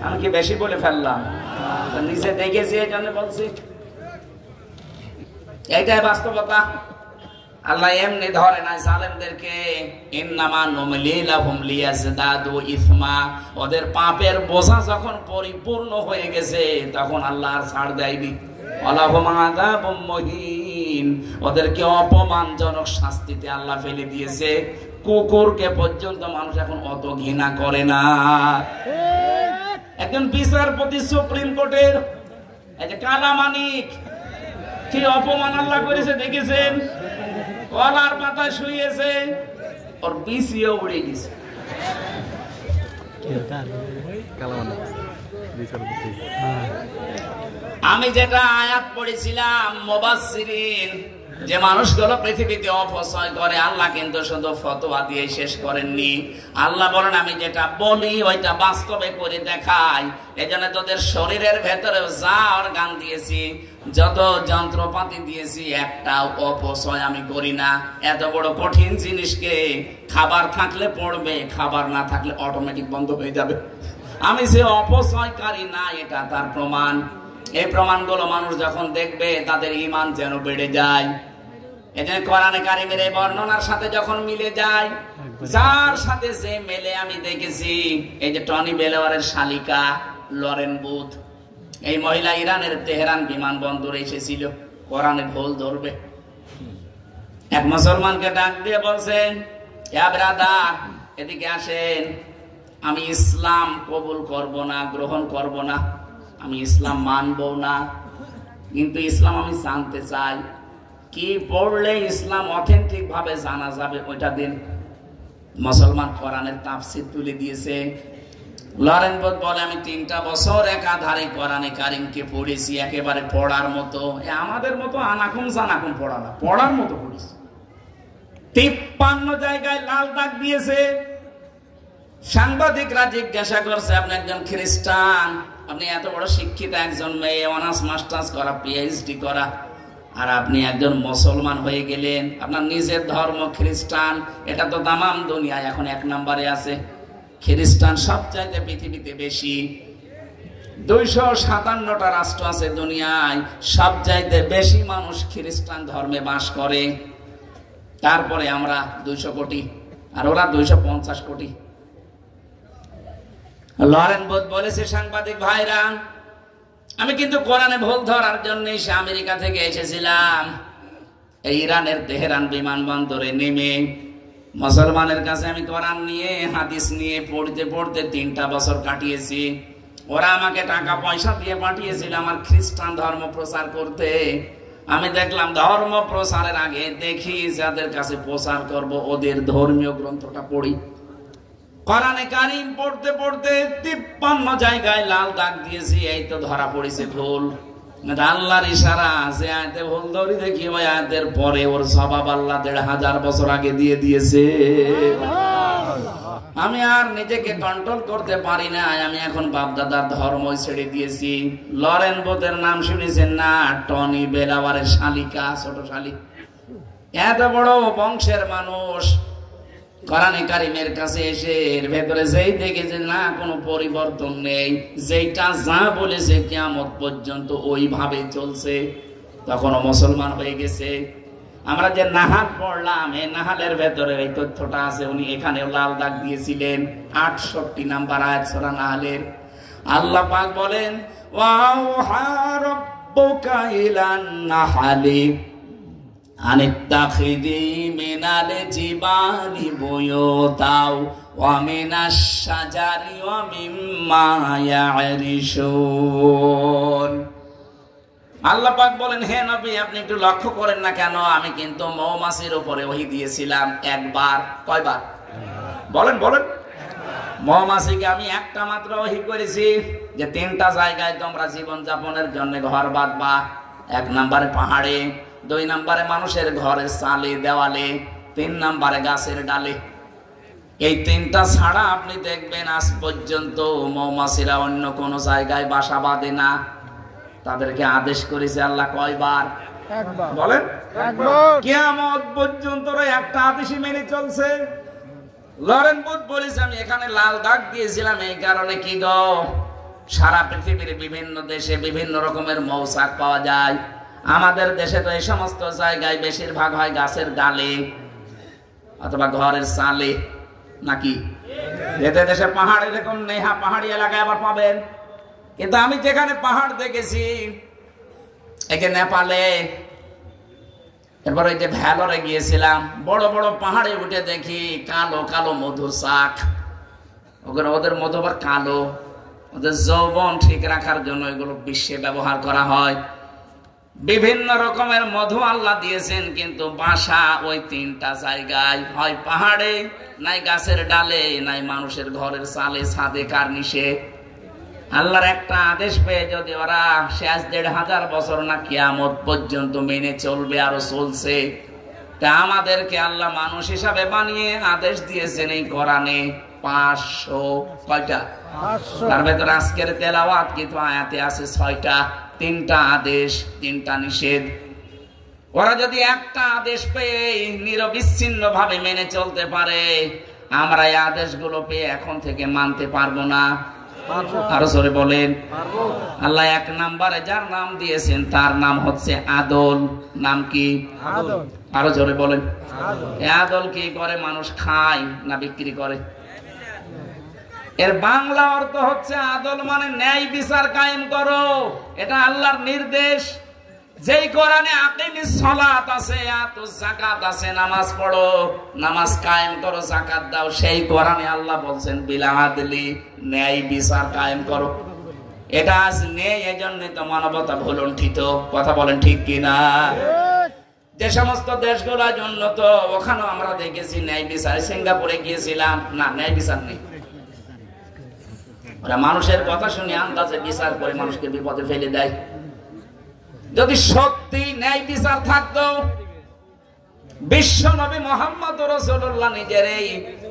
আমি কি বেশি বলে ফেললাম? নিজে দেখেছি এই জন্য বলছি, এইটাই বাস্তবতা। আল্লাহ এমনি ধরে না জালেমদেরকে, ইন্নামা নুমলি লাহুম লিয়াজদাদু ইসমা। ওদের পাপের বোঝা যখন পরিপূর্ণ হয়ে গেছে তখন আল্লাহ আর ছাড় দেয়নি। ওয়ালাহুম আযাবুম মুহিন, ওদেরকে অপমানজনক শাস্তিতে আল্লাহ ফেলে দিয়েছে। কুকুরকে পর্যন্ত মানুষ এখন অত ঘৃণা করে না। একজন বিচারপতি সুপ্রিম কোর্টের, এই যে কালা মানিক, কি অপমান আল্লাহ করেছে দেখেছেন? কলার পাতা শুয়েছে, ওর বিসিও উড়ে গেছে। আমি যেটা আয়াত পড়েছিলাম মুবাসসিরিন, যে মানুষগুলো পৃথিবীতে অপচয় করে, আল্লাহ কিন্তু শুধু ফতোয়া দিয়ে শেষ করেননি। আল্লাহ বলেন আমি যেটা বলি ওইটা বাস্তবে করে দেখাই। এজন্য তোদের শরীরের ভেতরে যা অর্গান দিয়েছি, যত যন্ত্রপাতি দিয়েছি, একটাও অপচয় আমি করি না। এত বড় কঠিন জিনিসকে খাবার থাকলে পড়বে, খাবার না থাকলে অটোমেটিক বন্ধ হয়ে যাবে। আমি যে অপচয়কারী না, এটা তার প্রমাণ। এই প্রমাণগুলো মানুষ যখন দেখবে তাদের ঈমান যেন বেড়ে যায়। এজন্য কোরআনে কারিমের এই বর্ণনার সাথে যখন মিলে যায়, যার সাথে যে মেলে আমি দেখেছি, এই যে টনি বেলাওয়ারের শালিকা লরেন বুথ, এই মহিলা ইরানের তেহরান বিমানবন্দরে এসেছিল কোরআনে ভুল ধরবে। এক মুসলমানকে ডাক দিয়ে বলছেন, ইয়া ব্রাদার এদিকে আসেন, আমি ইসলাম কবুল করব না, গ্রহণ করব না, আমি ইসলাম মানব না, কিন্তু ইসলাম আমি জানতে চাই, কি পড়লে ইসলাম অথেন্টিক ভাবে জানা যাবে ওইটা দিন। মুসলমান কোরআনের তাফসীর তুলে দিয়েছে। লরেন বুথ বলে আমি 3টা বছর একাধারে কোরআনে কারিমকে পড়েছি, একেবারে পড়ার মতো। আমাদের মতো আনাকুম জানাকুম পড়া না, পড়ার মতো পড়েছি। 53 জায়গায় লাল দাগ দিয়েছে। সাংবাদিকরা জিজ্ঞাসা করছে, আপনি একজন খ্রিস্টান, আপনি এত বড় শিক্ষিত একজন মেয়ে, অনার্স মাস্টার্স করা, পিএইচডি করা, আর আপনি একজন মুসলমান হয়ে গেলেন, আপনার নিজের ধর্ম খ্রিস্টান, এটা তো তামাম দুনিয়ায় এখন 1 নম্বরে আছে। খ্রিস্টান সবচাইতে পৃথিবীতে বেশি, 257টা রাষ্ট্র আছে দুনিয়ায়, সবচাইতে বেশি মানুষ খ্রিস্টান ধর্মে বাস করে। তারপরে আমরা 200 কোটি, আর ওরা 250 কোটি। লরেন বুথ বলেছে, সাংবাদিক ভাইরা, আমি কিন্তু কোরআনে ভুল ধরার জন্য আমেরিকা থেকে এসেছিলাম। এই ইরানের তেহরান বিমানবন্দরে নেমে মুসলমানের কাছে আমি কোরআন নিয়ে, হাদিস নিয়ে পড়তে পড়তে 3টা বছর কাটিয়েছি। ওরা আমাকে টাকা পয়সা দিয়ে পাঠিয়েছিল আমার খ্রিস্টান ধর্ম প্রচার করতে। আমি দেখলাম ধর্ম প্রচারের আগে দেখি যাদের কাছে প্রচার করব ওদের ধর্মীয় গ্রন্থটা পড়ি। কোরআনে কারিম পড়তে পড়তে 53 জায়গায় লাল দাগ দিয়েছি, এই তো ধরা পড়েছে ভুল। আল্লাহর ইশারা, যে আয়াতে ভুল ধরি দেখি ওই আয়াতের পরে ওর জবাব আল্লাহ 1500 বছর আগে দিয়ে দিয়েছে। আমি আর নিজেকে কন্ট্রোল করতে পারি না, আমি এখন বাপদাদার ধর্ম ছেড়ে দিয়েছি। লরেন বুথের নাম শুনেছেন না? টনি বেলাওয়ারের শালিকা, ছোট শালিক, এত বড় বংশের মানুষ কোরআনে কারিমের কাছে এসে এর ভেতরে যেই দেখেছে না কোনো পরিবর্তন নেই, যেটা যা বলেছে কিয়ামত পর্যন্ত ওইভাবে চলছে, তখনও মুসলমান হয়ে গেছে। আমরা যে নাহাল পড়লাম, এই নাহালের ভেতরে এই তথ্যটা আছে। উনি এখানে লাল দাগ দিয়েছিলেন 68 নাম্বার আয়াত সূরা নাহালের। আল্লাহ পাক বলেন, ওয়াউহা রাব্বুকা ইলান নাহালি আনিত্তাখিযি মিনাল জিবালি বুয়ুতাও ওয়া মিনাশ শাজারি ওয়া মিম্মা ইয়ারিশুন। আল্লাহ পাক বলেন, হে নবী আপনি একটু লক্ষ্য করেন না কেন, আমি কিন্তু মৌমাছির উপরে ওহী দিয়েছিলাম একবার। কয়বার বলেন বলেন? মৌমাছিকে আমি একটা মাত্র ওহী করেছি যে 3টা জায়গায় তোমরা জীবন যাপনের জন্য ঘর বাঁধবা। 1 নম্বরে পাহাড়ে, 2 নম্বরে মানুষের ঘরের চালে দেওয়ালে, 3 নম্বরে গাছের ডালে। এই 3টা ছাড়া আপনি দেখবেন আজ পর্যন্ত মৌমাছিরা অন্য কোনো জায়গায় বাসা বাঁধে না। তাদেরকে আদেশ করেছে আল্লাহ কয়বার? একবার। বলেন? একবার। কিয়ামত পর্যন্ত একটা আদেশই মেনে চলছে। লরেন বুথ বলেছে, আমি এখানে লাল দাগ দিয়েছিলাম এই কারণে, কি গো, সারা পৃথিবীর বিভিন্ন দেশে বিভিন্ন রকমের মৌচাক পাওয়া যায়। আমাদের দেশে তো এই সমস্ত জায়গায় বেশিরভাগ হয় গাছের ডালে অথবা ঘরের চালে, নাকি? যেতে দেশে পাহাড় এরকম নেহা পাহাড়ি এলাকায় আবার পাবেন। কিন্তু আমি যেখানে পাহাড় দেখেছি, এই যে নেপালে, এরপর ওই যে ভ্যালরে গিয়েছিলাম, বড় বড় পাহাড়ে উঠে দেখি কালো কালো মধুর শাক। ওখানে ওদের মধু আবার কালো, ওদের যৌবন ঠিক রাখার জন্য এগুলো বিশ্বে ব্যবহার করা হয়। বিভিন্ন রকমের মধু আল্লাহ দিয়েছেন, কিন্তু বাসা ওই 3টা জায়গায়, হয় পাহাড়ে, নাই গাছের ডালে, নাই মানুষের ঘরের চালে ছাদে কার্নিশে। আল্লাহর একটা আদেশ পেয়ে যদি ওরা শেষ 1500 বছর না কিয়ামত পর্যন্ত মেনে চলবে, আরো চলছে, তা আমাদেরকে আল্লাহ মানুষ হিসাবে বানিয়ে আদেশ দিয়েছেন এই কোরআনে 500 কয়টা? 500। তার ভেতরে আজকের তেলাওয়াত কিন্তু আয়াতে আছে 6টা। 3টা আদেশ, 3টা নিষেধ। ওরা যদি একটা আদেশ পেয়ে নিরবিচ্ছিন্ন ভাবে মেনে চলতে পারে, আমরা এই আদেশগুলো পেয়ে এখন থেকে মানতে পারবো না। আরো জোরে বলেন। আল্লাহ 1 নম্বরে যার নাম দিয়েছেন তার নাম হচ্ছে আদল। নাম কি? আদল। আরো জোরে বলেন। আদল। এই আদল কি করে? মানুষ খায় না বিক্রি করে? এর বাংলা অর্থ হচ্ছে আদল মানে ন্যায় বিচার কায়েম করো। এটা আল্লাহর নির্দেশ। যেই কোরআনে আকিমিস সালাত আছে, আতুজ যাকাত আছে, নামাজ পড়ো, নামাজ কায়েম করো, যাকাত দাও, সেই কোরআনে আল্লাহ বলছেন বিল আদলি, ন্যায় বিচার কায়েম করো। এটা আজ নেই, এজন্যই তো মানবতা ভুলুণ্ঠিত। কথা বলেন ঠিক কিনা? যে সমস্ত দেশগুলোর জন্য তো ওখানেও আমরা দেখেছি ন্যায় বিচার। সিঙ্গাপুরে গিয়েছিলাম, না ন্যায় বিচার নেই। ওরা মানুষের কথা শুনে আন্দাজে বিচার করে মানুষকে বিপদে ফেলে দেয়। যদি সত্যি ন্যায় বিচার থাকতো, বিশ্ব নবী মুহাম্মদ রাসূলুল্লাহ নিজের এই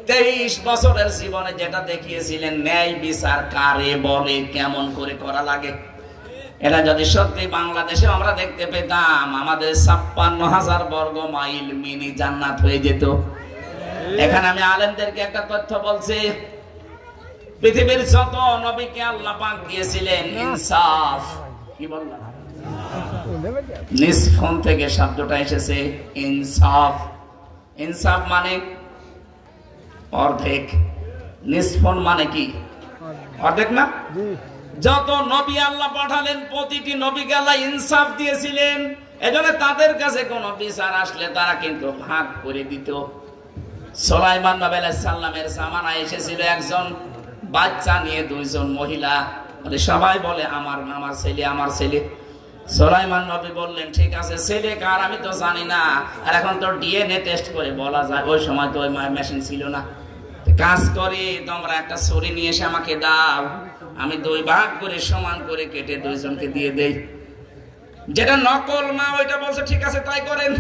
23 বছরের জীবনে যেটা দেখিয়েছিলেন, ন্যায় বিচার কারে বলে, কেমন করে করা লাগে, এটা যদি সত্যি বাংলাদেশে আমরা দেখতে পেতাম, আমাদের 56,000 বর্গ মাইল মিনি জান্নাত হয়ে যেত। এখানে আমি আলেমদেরকে একটা তথ্য বলছি, পৃথিবীর যত নবীকে আল্লাহ পাক দিয়েছিলেন ইনসাফ, কি বললাম? নিসফন থেকে শব্দটা এসেছে ইনসাফ। ইনসাফ মানে অর্ধেক, নিসফন মানে কি? অর্ধেক না? যত নবী আল্লাহ পাঠালেন প্রতিটি নবীকে আল্লাহ ইনসাফ দিয়েছিলেন। এজন্য তাদের কাছে কোন বিচার আসলে তারা কিন্তু ভাগ করে দিত। সুলাইমান নবী আলাইহিস সালামের জামানায় এসেছিল একজন বাচ্চা নিয়ে 2 জন মহিলা, বলে সবাই বলে আমার ছেলে, আমার ছেলে। সুলাইমান নবী বললেন ঠিক আছে, ছেলে কার আমি তো জানি না, আর এখন তো ডিএনএ টেস্ট করে বলা যায়। ওই সময় তো ওই মেশিন ছিল না। কাজ করে তোমরা একটা ছুরি নিয়ে এসে আমাকে দাও, আমি 2 ভাগ করে সমান করে কেটে 2 জনকে দিয়ে দেই। যেটা নকল মা ওইটা বলছে ঠিক আছে তাই করেন,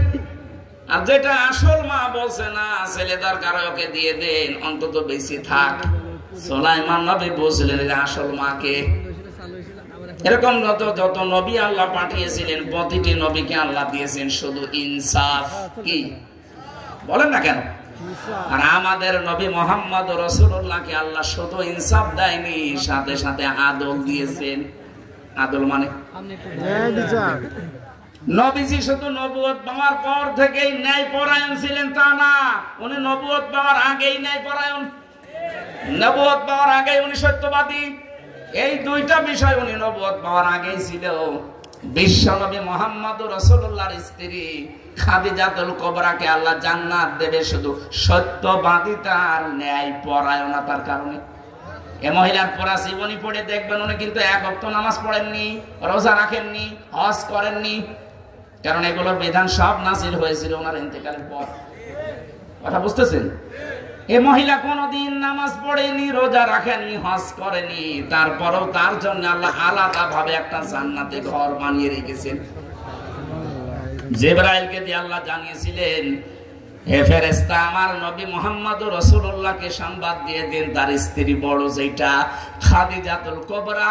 আর যেটা আসল মা বলছে না ছেলে দরকার ওকে দিয়ে দেন, অন্তত বেশি থাক। সুলাইমান নবী বলছিলেন আসল মাকে। এরকম যত নবী আল্লাহ পাঠিয়েছিলেন প্রতিটি নবীকে আল্লাহ দিয়েছেন শুধু ইনসাফ। কি বলেন না কেন? আর আমাদের নবী মুহাম্মদ রাসূলুল্লাহকে আল্লাহ শুধু ইনসাফ দেয়নি, সাথে সাথে আদল দিয়েছেন। আদল মানে ন্যায় বিচার। নবীজি শুধু নবুয়ত পাওয়ার পর থেকেই ন্যায় পরায়ণ ছিলেন তা না, উনি নবুয়ত পাওয়ার আগেই ন্যায় পরায়ণ। নবুয়ত পাওয়ার আগেই উনি সত্যবাদী। এই 2টা বিষয় উনি নবুয়ত পাওয়ার আগেই ছিল। বিশ্ব নবী মুহাম্মদ রাসূলুল্লাহর স্ত্রী খাদিজাতুল কুবরাকে আল্লাহ জান্নাত দেবে শুধু সত্যবাদিতা আর ন্যায় পরায়ণতার কারণে। এ মহিলার পুরা জীবনী পড়ে দেখবেন উনি কিন্তু এক ওয়াক্ত নামাজ পড়েননি, রোজা রাখেননি, হজ করেননি, কারণ এগুলোর বিধান সব নাযিল হয়েছিল ওনার ইন্তেকালের পর। কথা বুঝতেছেন? এই মহিলা কোনদিন নামাজ পড়েনি, রোজা রাখেননি, হজ করেনি, তারপরেও তার জন্য আল্লাহ আলাদা ভাবে একটা জান্নাতে ঘর বানিয়ে রেখেছেন। জিবরাইলকে দিয়ে আল্লাহ জানিয়েছিলেন, হে ফেরেশতা, আমার নবী মুহাম্মদুর রাসূলুল্লাহকে সংবাদ দিয়ে দেন তার স্ত্রী বড় যেটা খাদিজাতুল কুবরা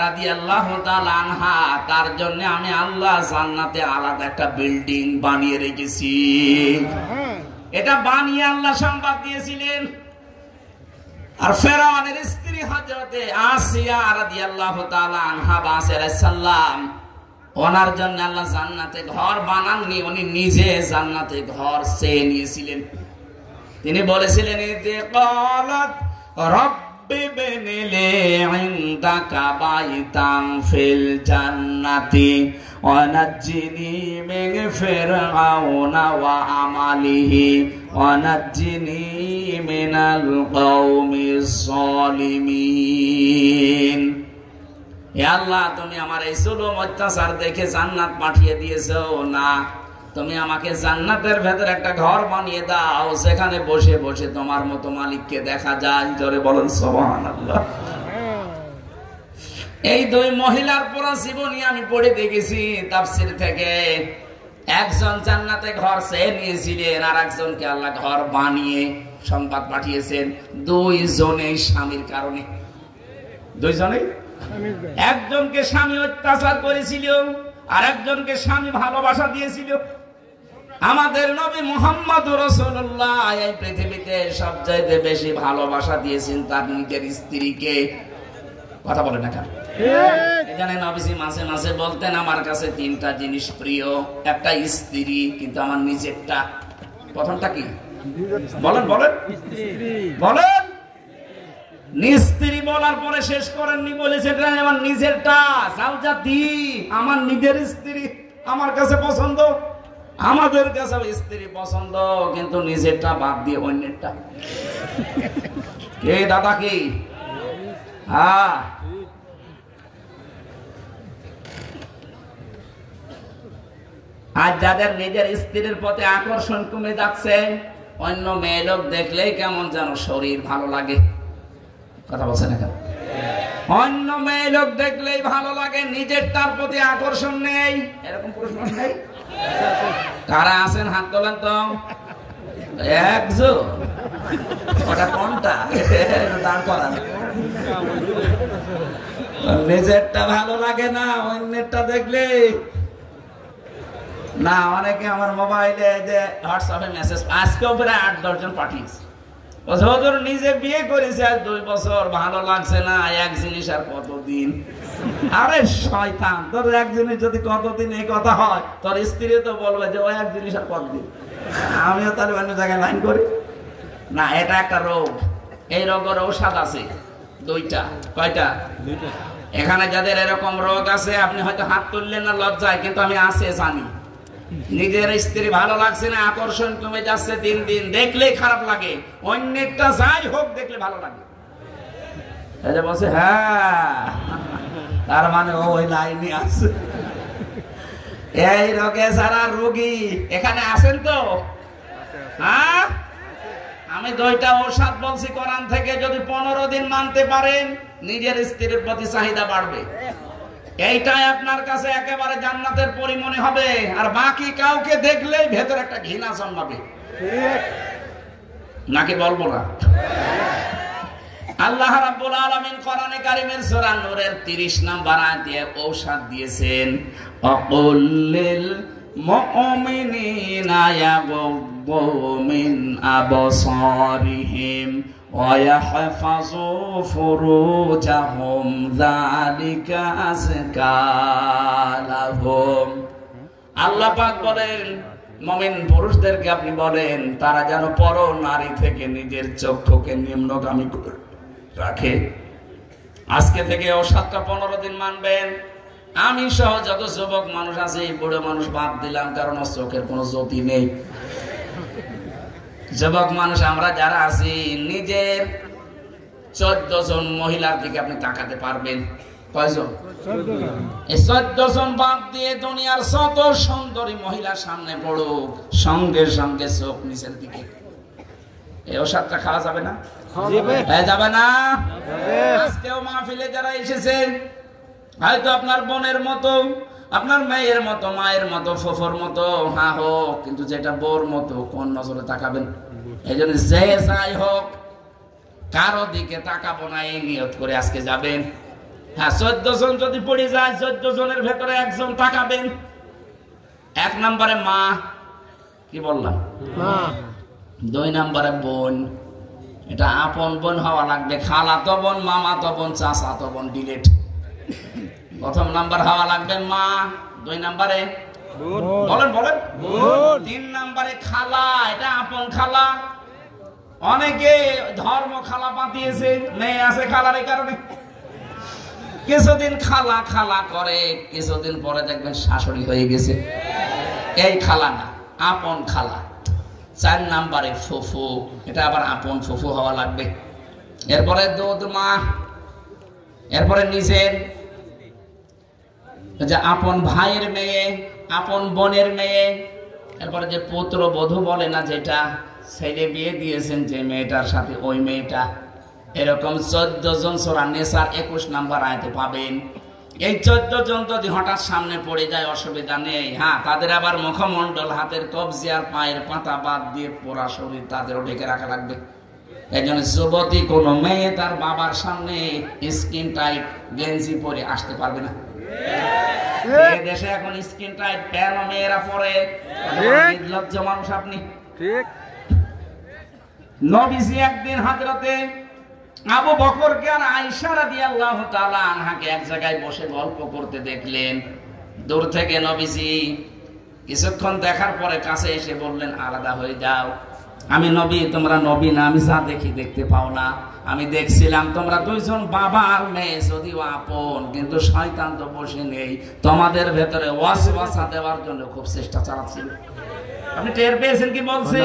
রাদিয়াল্লাহু তাআলা আনহা, তার জন্য আমি আল্লাহ জান্নাতে আলাদা একটা বিল্ডিং বানিয়ে রেখেছি। এটা বানিয়ে আল্লাহ সংবাদ দিয়েছিলেন। আর ফেরাউনের স্ত্রী হযরতে আসিয়া রাদিয়াল্লাহু তাআলা আনহা আলাইহিস সালাম, ওনার জন্য আল্লাহ জান্নাতে ঘর বানাননি, উনি নিজে জান্নাতে ঘর চেয়ে নিয়েছিলেন। তিনি বলেছিলেন, ইদে ক্বালাত রাব্বি বিনি লি ইনদাকা বাইতান ফিল জান্নাতি ওয়া নাজ্জিনি মিন ফিরআউনা ওয়া আমালিহি ওয়া নাজ্জিনি মিনাল কওমিস যালিমিন। হে আল্লাহ, তুমি আমার এই জুলুম অত্যাচার দেখে জান্নাত পাঠিয়ে দিয়েছো না, তুমি আমাকে জান্নাতের ভেতর একটা ঘর বানিয়ে দাও, সেখানে বসে বসে তোমার মতো মালিককে দেখা যায়। জোরে বলেন সুবহানাল্লাহ। এই দুই মহিলার পুরো জীবনী আমি পড়ে দেখেছি তাফসীর থেকে। একজন জান্নাতে ঘর চেয়ে নিয়েছিলেন, আর একজনকে আল্লাহ ঘর বানিয়ে সংবাদ পাঠিয়েছেন। দুইজনেই স্বামীর কারণে, দুইজনেই। একজনকে স্বামী অত্যাচার করেছিল, আর একজনকে স্বামী ভালোবাসা দিয়েছিল। আমাদের নবী মুহাম্মদুর রাসূলুল্লাহ এই পৃথিবীতে সবচাইতে বেশি ভালোবাসা দিয়েছেন তার নিজের স্ত্রীকে। কথা বলে না কেন? এখানে নবীজি মাঝে মাঝে বলতেন, আমার কাছে তিনটা জিনিস প্রিয়, একটা স্ত্রী, কিন্তু আমার নিজেরটা। প্রথমটা কি বলেন? বলেন বলেন। স্ত্রী বলার পরে শেষ করেননি, বলেছে আমার নিজেরটা, জাওজাতি, আমার নিজের স্ত্রী আমার কাছে পছন্দ। আমাদের কাছে স্ত্রী পছন্দ, কিন্তু নিজেরটা বাদ দিয়ে অন্যেরটা। কে দাদা কি? হ্যাঁ, আজ যাদের নিজের স্ত্রীর প্রতি আকর্ষণ কমে যাচ্ছে, অন্য মেয়ে লোক দেখলেই কেমন যেন শরীর ভালো লাগে। কথা বলছেন না কেন? অন্য মেয়ে লোক দেখলেই ভালো লাগে, নিজের তার প্রতি আকর্ষণ নেই। এরকম প্রশ্ন নেই? কারা আছেন হাত তোলেন তো। একজন, ওটা কোনটা? দাঁড় করান। নিজেরটা ভালো লাগে না, অন্যেরটা দেখলে না। অনেকে আমার মোবাইলে যে হোয়াটসঅ্যাপে মেসেজ আজকেও প্রায় 8-10 জন পাঠিয়েছে। নিজে বিয়ে করেছে আর 2 বছর, ভালো লাগছে না, এক জিনিস আর কতদিন। আরে শয়তান, তোর এক জিনিস যদি কতদিন এই কথা হয়, তোর স্ত্রী তো বলবে যে ওই এক জিনিস আর কতদিন। আমিও তাহলে অন্য জায়গায় লাইন করি না। এটা একটা রোগ, এই রোগের ঔষধ আছে 2টা। কয়টা? 2টা। এখানে যাদের এরকম রোগ আছে, আপনি হয়তো হাত তুললেন না লজ্জায়, কিন্তু আমি আছে জানি। নিজের স্ত্রী ভালো লাগছে না, আকর্ষণ কমে যাচ্ছে দিন দিন, দেখলেই খারাপ লাগে। অন্যেরটা যাই হোক দেখলে ভালো লাগে। বলছে হ্যাঁ, তার মানে ওই লাইনে আছে। এই রোগে যারা রোগী এখানে আছেন তো, হ্যাঁ, আমি 2টা ঔষধ বলছি কোরআন থেকে, যদি 15 দিন মানতে পারেন নিজের স্ত্রীর প্রতি চাহিদা বাড়বে। এইটাই আপনার কাছে একেবারে জান্নাতের পরি মনে হবে, আর বাকি কাউকে দেখলেই ভেতর একটা ঘৃণা জন্মাবে। নাকি বলবো না? আল্লাহ রাব্বুল আলামিন কোরআনে কারীমের সূরা নূরের 30 নম্বর আয়াতে ঔষধ দিয়েছেন, অকুল্লিল মুমিনিনা ইয়াগুদ্দু মিন আবসারিহিম وَيَحْفَظُوا فُرُوجَهُمْ ذَلِكَ أَزْكَى لَهُمْ। আল্লাহ পাক বলেন, মুমিন পুরুষদেরকে আপনি বলেন তারা যেন পর নারী থেকে নিজের চক্ষুকে নিম্নগামী করে রাখে। আজকে থেকে ও 7টা 15 দিন মানবেন। আমি সহ যত যুবক মানুষ আছে, এই বুড়ো মানুষ বাদ দিলাম, কারণ ওর চোখের কোনো জ্যোতি নেই। যুবক মানুষ আমরা যারা আছি, নিজের 14 জন মহিলার দিকে আপনি তাকাতে পারবেন। কয়জন? 14 জন। এই 14 জন বাদ দিয়ে দুনিয়ার যত সুন্দরী মহিলা সামনে পড়ুক, সঙ্গে সঙ্গে চোখ নিচের দিকে। এই ওষুধটা খাওয়া যাবে না? যাবে না। আজকেও মাহফিলে যারা এসেছেন, হয়তো আপনার বোনের মতো, আপনার মেয়ের মতো, মায়ের মতো, ফুফুর মতো, হ্যাঁ হোক, কিন্তু যেটা বোর মতো, কোন নজরে তাকাবেন? এই জন্য যে যাই হোক কারো দিকে তাকাবো না, এই নিয়ত করে আজকে যাবেন। হ্যাঁ, 14 জন যদি পড়ে যায়, 14 জনের ভেতরে একজন তাকাবেন। 1 নম্বরে মা, কি বললাম? মা। 2 নম্বরে বোন, এটা আপন বোন হওয়া লাগবে, খালাতো বোন, মামাতো বোন, চাচাতো বোন ডিলেট। প্রথম নাম্বার হওয়া লাগবে মা। 2 নম্বরে বলেন বলেন 3 নম্বরে খালা, এটা আপন খালা। অনেকে ধর্ম খালা পাতিয়েছে, মেয়ে আছে খালার, এই কারণে কিছুদিন খালা খালা করে, কিছুদিন পরে দেখবেন শাশুড়ি হয়ে গেছে। এই খালা না, আপন খালা। 4 নম্বরে ফুফু, এটা আবার আপন ফুফু হওয়া লাগবে। এরপরে দুধ মা, এরপরে নিজের যে আপন ভাইয়ের মেয়ে, আপন বোনের মেয়ে, এরপরে যে পুত্র বধূ বলে না, যেটা ছেলে বিয়ে দিয়েছেন যে মেয়েটার সাথে, ওই মেয়েটা। এরকম 14 জন সূরা নিসার 21 নম্বর আয়াতে পাবেন। এই 14 জন যদি হঠাৎ সামনে পড়ে যায় অসুবিধা নেই। হ্যাঁ, তাদের আবার মুখমণ্ডল, হাতের কবজি আর পায়ের পাতা বাদ দিয়ে পুরা শরীর তাদেরও ঢেকে রাখা লাগবে। এই জন্য যুবতী কোনো মেয়ে তার বাবার সামনে স্কিন টাইট গেঞ্জি পরে আসতে পারবে না। দেশে এখন স্কিন টাইট প্যান্ট মেয়েরা পরে, নির্লজ্জ মানুষ আপনি। ঠিক। নবীজি একদিন হযরতে আবু বকরকে আর আয়েশা রাদিয়াল্লাহু তাআলা আনহাকে এক জায়গায় বসে গল্প করতে দেখলেন। দূর থেকে নবীজি কিছুক্ষণ দেখার পরে কাছে এসে বললেন, আলাদা হয়ে যাও, আমি নবী, তোমরা নবী না, আমি যা দেখি দেখতে পাও না। আমি দেখছিলাম তোমরা 2 জন বাবা আর মেয়ে, যদিও আপন, কিন্তু শয়তান তো বসে নেই, তোমাদের ভেতরে ওয়াসওয়াসা দেওয়ার জন্য খুব চেষ্টা চালাচ্ছিল। আপনি টের পেয়েছেন কি বলছি?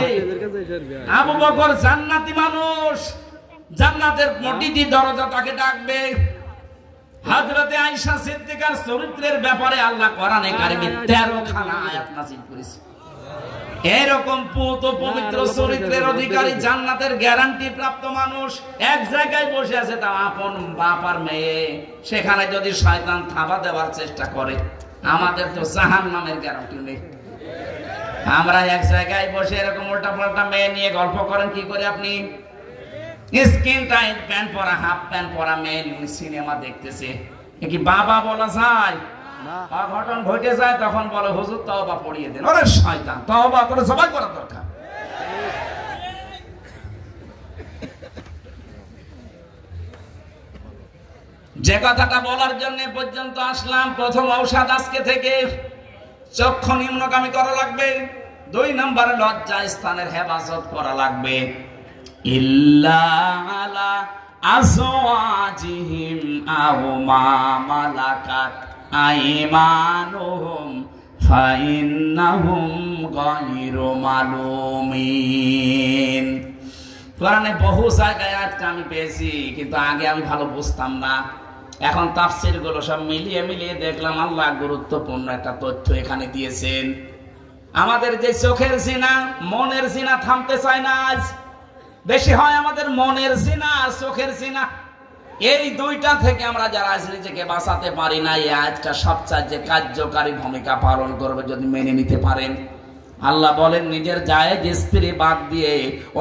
আবু বকর জান্নাতি মানুষ, জান্নাতের প্রতিটি দরজা তাকে ডাকবে। হযরতে আয়েশা সিদ্দিকার চরিত্রের ব্যাপারে আল্লাহ কোরআনে কারিমে 13 খানা আয়াত নাযিল করেছে। এরকম পুত পবিত্র চরিত্রের অধিকারী, জান্নাতের গ্যারান্টি প্রাপ্ত মানুষ এক জায়গায় বসে আছে, তা আপন বাপ আর মেয়ে। সেখানে যদি শয়তান থাবা দেওয়ার চেষ্টা করে, আমাদের তো জাহান্নামের গ্যারান্টি নেই। আমরা এক জায়গায় বসে এরকম উল্টা পাল্টা মেয়ে নিয়ে গল্প করেন, কি করে আপনি? স্কিন টাইট প্যান্ট পরা, হাফ প্যান্ট পরা মেয়ে সিনেমা দেখতেছে, কি বাবা বলা যায়? অঘটন ঘটে যায়, তখন বলে হুজুর তওবা পড়িয়ে দেন। আরে শয়তান, তওবা করে সবাই করা দরকার। যে কথাটা বলার জন্য পর্যন্ত আসলাম, প্রথম ঔষধ আজকে থেকে চক্ষু নিম্নগামী করা লাগবে। 2 নম্বরে লজ্জা স্থানের হেফাজত করা লাগবে। ইল্লা আলা আজওয়াজিহিম আও মা মালাকাত আইমানুহুম ফাইন্নাহুম গায়রু মালুমিন। কোরআনে বহু জায়গায় আজকে আমি পেয়েছি, কিন্তু আগে আমি ভালো বুঝতাম না। এখন তাফসীর গুলো সব মিলিয়ে মিলিয়ে দেখলাম আল্লাহ গুরুত্বপূর্ণ একটা তথ্য এখানে দিয়েছেন। আমাদের যে চোখের জিনা, মনের জিনা থামতে চায় না, আজ বেশি হয় আমাদের মনের জিনা আর চোখের জিনা। এই 2টা থেকে আমরা যারা আজ নিজেকে বাঁচাতে পারি না, এই আজটা সবচেয়ে কার্যকারী ভূমিকা পালন করবে যদি মেনে নিতে পারেন। আল্লাহ বলেন, নিজের জায়েজ স্ত্রী বাদ দিয়ে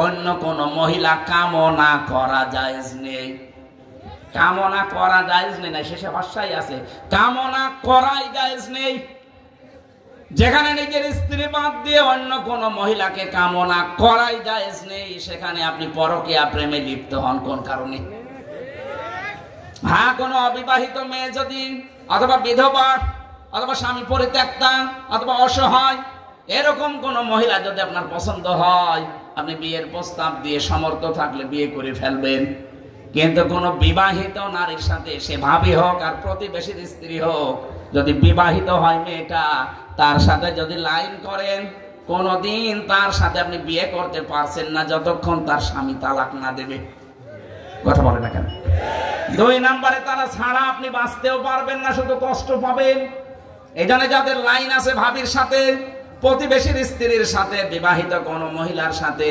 অন্য কোন মহিলা কামনা করা জায়েজ নেই। কামনা করা জায়েজ নেই না, শেষে ভাষাই আছে, কামনা করাই জায়েজ নেই। যেখানে নিজের স্ত্রী বাদ দিয়ে অন্য কোন মহিলাকে কামনা করাই জায়েজ নেই, সেখানে আপনি পরকীয়া প্রেমে লিপ্ত হন কোন কারণে? হ্যাঁ, কোন অবিবাহিত মেয়ে যদি, অথবা বিধবা, অথবা স্বামী পরিত্যক্তা, অথবা অসহায়, এরকম কোন মহিলা যদি আপনার পছন্দ হয়, আপনি বিয়ের প্রস্তাব দিয়ে সমর্থ থাকলে বিয়ে করে ফেলবেন। কিন্তু কোন বিবাহিত নারীর সাথে, সে ভাবি হোক আর প্রতিবেশীর স্ত্রী হোক, যদি বিবাহিত হয় মেয়েটা, তার সাথে যদি লাইন করেন, কোনদিন তার সাথে আপনি বিয়ে করতে পারছেন না যতক্ষণ তার স্বামী তালাক না দেবে। কথা বলে না কেন? 2 নম্বরে তারা ছাড়া আপনি বাঁচতেও পারবেন না, শুধু কষ্ট পাবেন। এই জন্য যাদের লাইন আছে ভাবির সাথে, প্রতিবেশীর স্ত্রীর সাথে, বিবাহিত কোন মহিলার সাথে,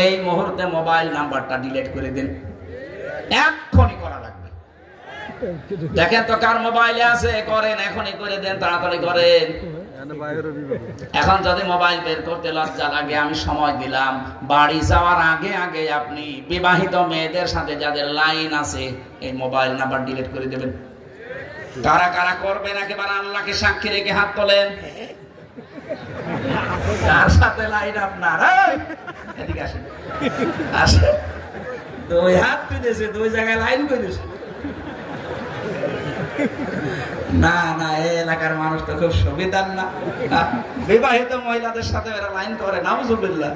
এই মুহূর্তে মোবাইল নাম্বারটা ডিলিট করে দিন, এক্ষুনি করা লাগবে। দেখেন তো কার মোবাইলে আছে, করেন, এখনই করে দেন, তাড়াতাড়ি করেন। এখন যদি মোবাইল বের করতে লজ্জা লাগে, আমি সময় দিলাম, বাড়ি যাওয়ার আগে আগে আপনি বিবাহিত মেয়েদের সাথে যাদের লাইন আছে এই মোবাইল নাম্বার ডিলিট করে দেবেন। কারা কারা করবেন একেবারে আল্লাহকে সাক্ষী রেখে হাত তোলেন। কার সাথে লাইন আপনার? এদিকে আসেন, আসেন। 2 হাত তুলেছে, 2 জায়গায় লাইন করেছে। না না, এই এলাকার মানুষ তো খুব সুবিধার না, বিবাহিত মহিলাদের সাথে এরা লাইন করে, নাউজুবিল্লাহ।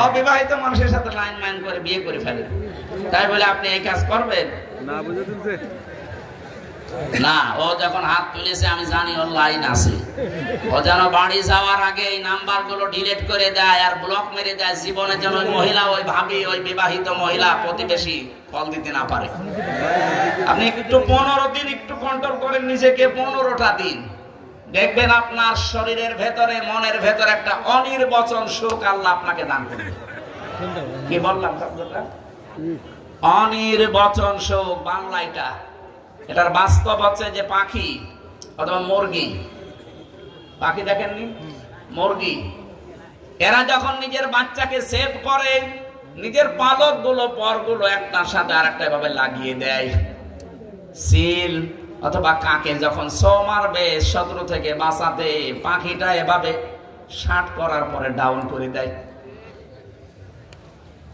অবিবাহিত মানুষের সাথে লাইন মাইন করে বিয়ে করে ফেলে, তাই বলে আপনি এই কাজ করবেন না? বুঝে তুলছে না, ও যখন হাত তুলেছে আমি জানি ওর লাইন আছে। ও যেন বাড়ি যাওয়ার আগে এই নাম্বার গুলো ডিলিট করে দেয় আর ব্লক মেরে দেয়, জীবনে যেন ওই মহিলা, ওই ভাবি, ওই বিবাহিত মহিলা, প্রতিবেশী কল দিতে না পারে। আপনি একটু 15 দিন একটু কন্ট্রোল করেন নিজেকে, 15টা দিন দেখবেন আপনার শরীরের ভেতরে, মনের ভেতরে একটা অনির্বচন সুখ আল্লাহ আপনাকে দান করবে। কি বললাম শব্দটা? অনির্বচন সুখ, বাংলা এটা। এটার বাস্তব হচ্ছে যে পাখি অথবা মুরগি, পাখি দেখেননি, মুরগি, এরা যখন নিজের বাচ্চাকে সেভ করে, নিজের পালক গুলো, পর গুলো একটার সাথে আরেকটা এভাবে লাগিয়ে দেয়। সিল অথবা কাকে যখন ছো মারবে শত্রু থেকে বাঁচাতে, পাখিটা এভাবে শার্ট করার পরে ডাউন করে দেয়।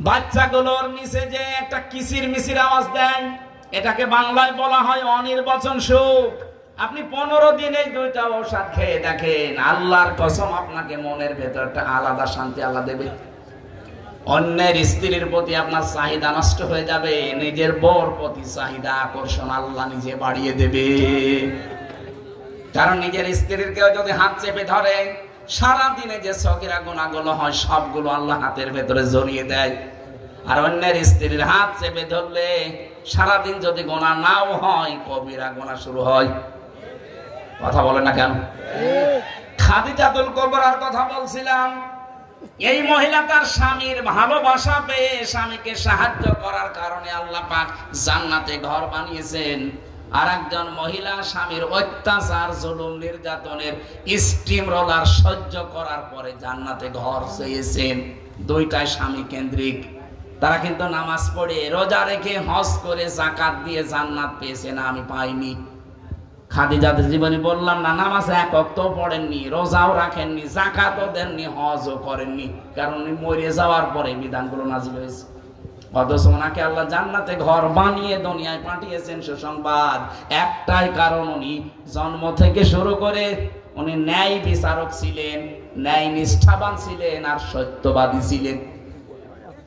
বাচ্চাগুলোর নিচে যে একটা কিচির মিচির আওয়াজ দেয়, এটাকে বাংলায় বলা হয় অনির্বচন সুখ। আপনি 15 দিন এই 2টা ঔষধ খেয়ে দেখেন, আল্লাহর কসম আপনাকে মনের ভেতর একটা আলাদা শান্তি আল্লাহ দেবে। অন্যের স্ত্রীর প্রতি আপনার চাহিদা নষ্ট হয়ে যাবে, নিজের বউর প্রতি চাহিদা, আকর্ষণ আল্লাহ নিজে বাড়িয়ে দেবে। কারণ নিজের স্ত্রীর কেউ যদি হাত চেপে ধরে, সারা দিনে যে সগীরা গুনাহগুলো হয় সবগুলো আল্লাহ হাতের ভেতরে জড়িয়ে দেয়। আর অন্যের স্ত্রীর হাত চেপে ধরলে সারাদিন যদি গুনাহ নাও হয়, কবিরা গুনাহ শুরু হয়। কথা বলে না কেন? খাদিজাতুল কুবরার কথা বলছিলাম। এই মহিলা তার স্বামীর ভালোবাসা পেয়ে স্বামীকে সাহায্য করার কারণে আল্লাহ পাক জান্নাতে ঘর বানিয়েছেন। আর একজন মহিলা স্বামীর অত্যাচার, জুলুম, নির্যাতনের স্টিম রোলার সহ্য করার পরে জান্নাতে ঘর চেয়েছেন। 2টাই স্বামী কেন্দ্রিক। তারা কিন্তু নামাজ পড়ে, রোজা রেখে, হজ করে, যাকাত দিয়ে জান্নাত পেয়েছে না, আমি পাইনি। খাদিজাদের জীবনে বললাম না, নামাজ 1 ওয়াক্তও পড়েননি, রোজাও রাখেননি, যাকাতও দেননি, হজও করেননি, কারণ মরে যাওয়ার পরে বিধানগুলো নাজিল হয়েছে। অথচ ওনাকে আল্লাহ জান্নাতে ঘর বানিয়ে দুনিয়ায় পাঠিয়েছেন। সুসংবাদ একটাই কারণ, উনি জন্ম থেকে শুরু করে উনি ন্যায় বিচারক ছিলেন, ন্যায় নিষ্ঠাবান ছিলেন, আর সত্যবাদী ছিলেন।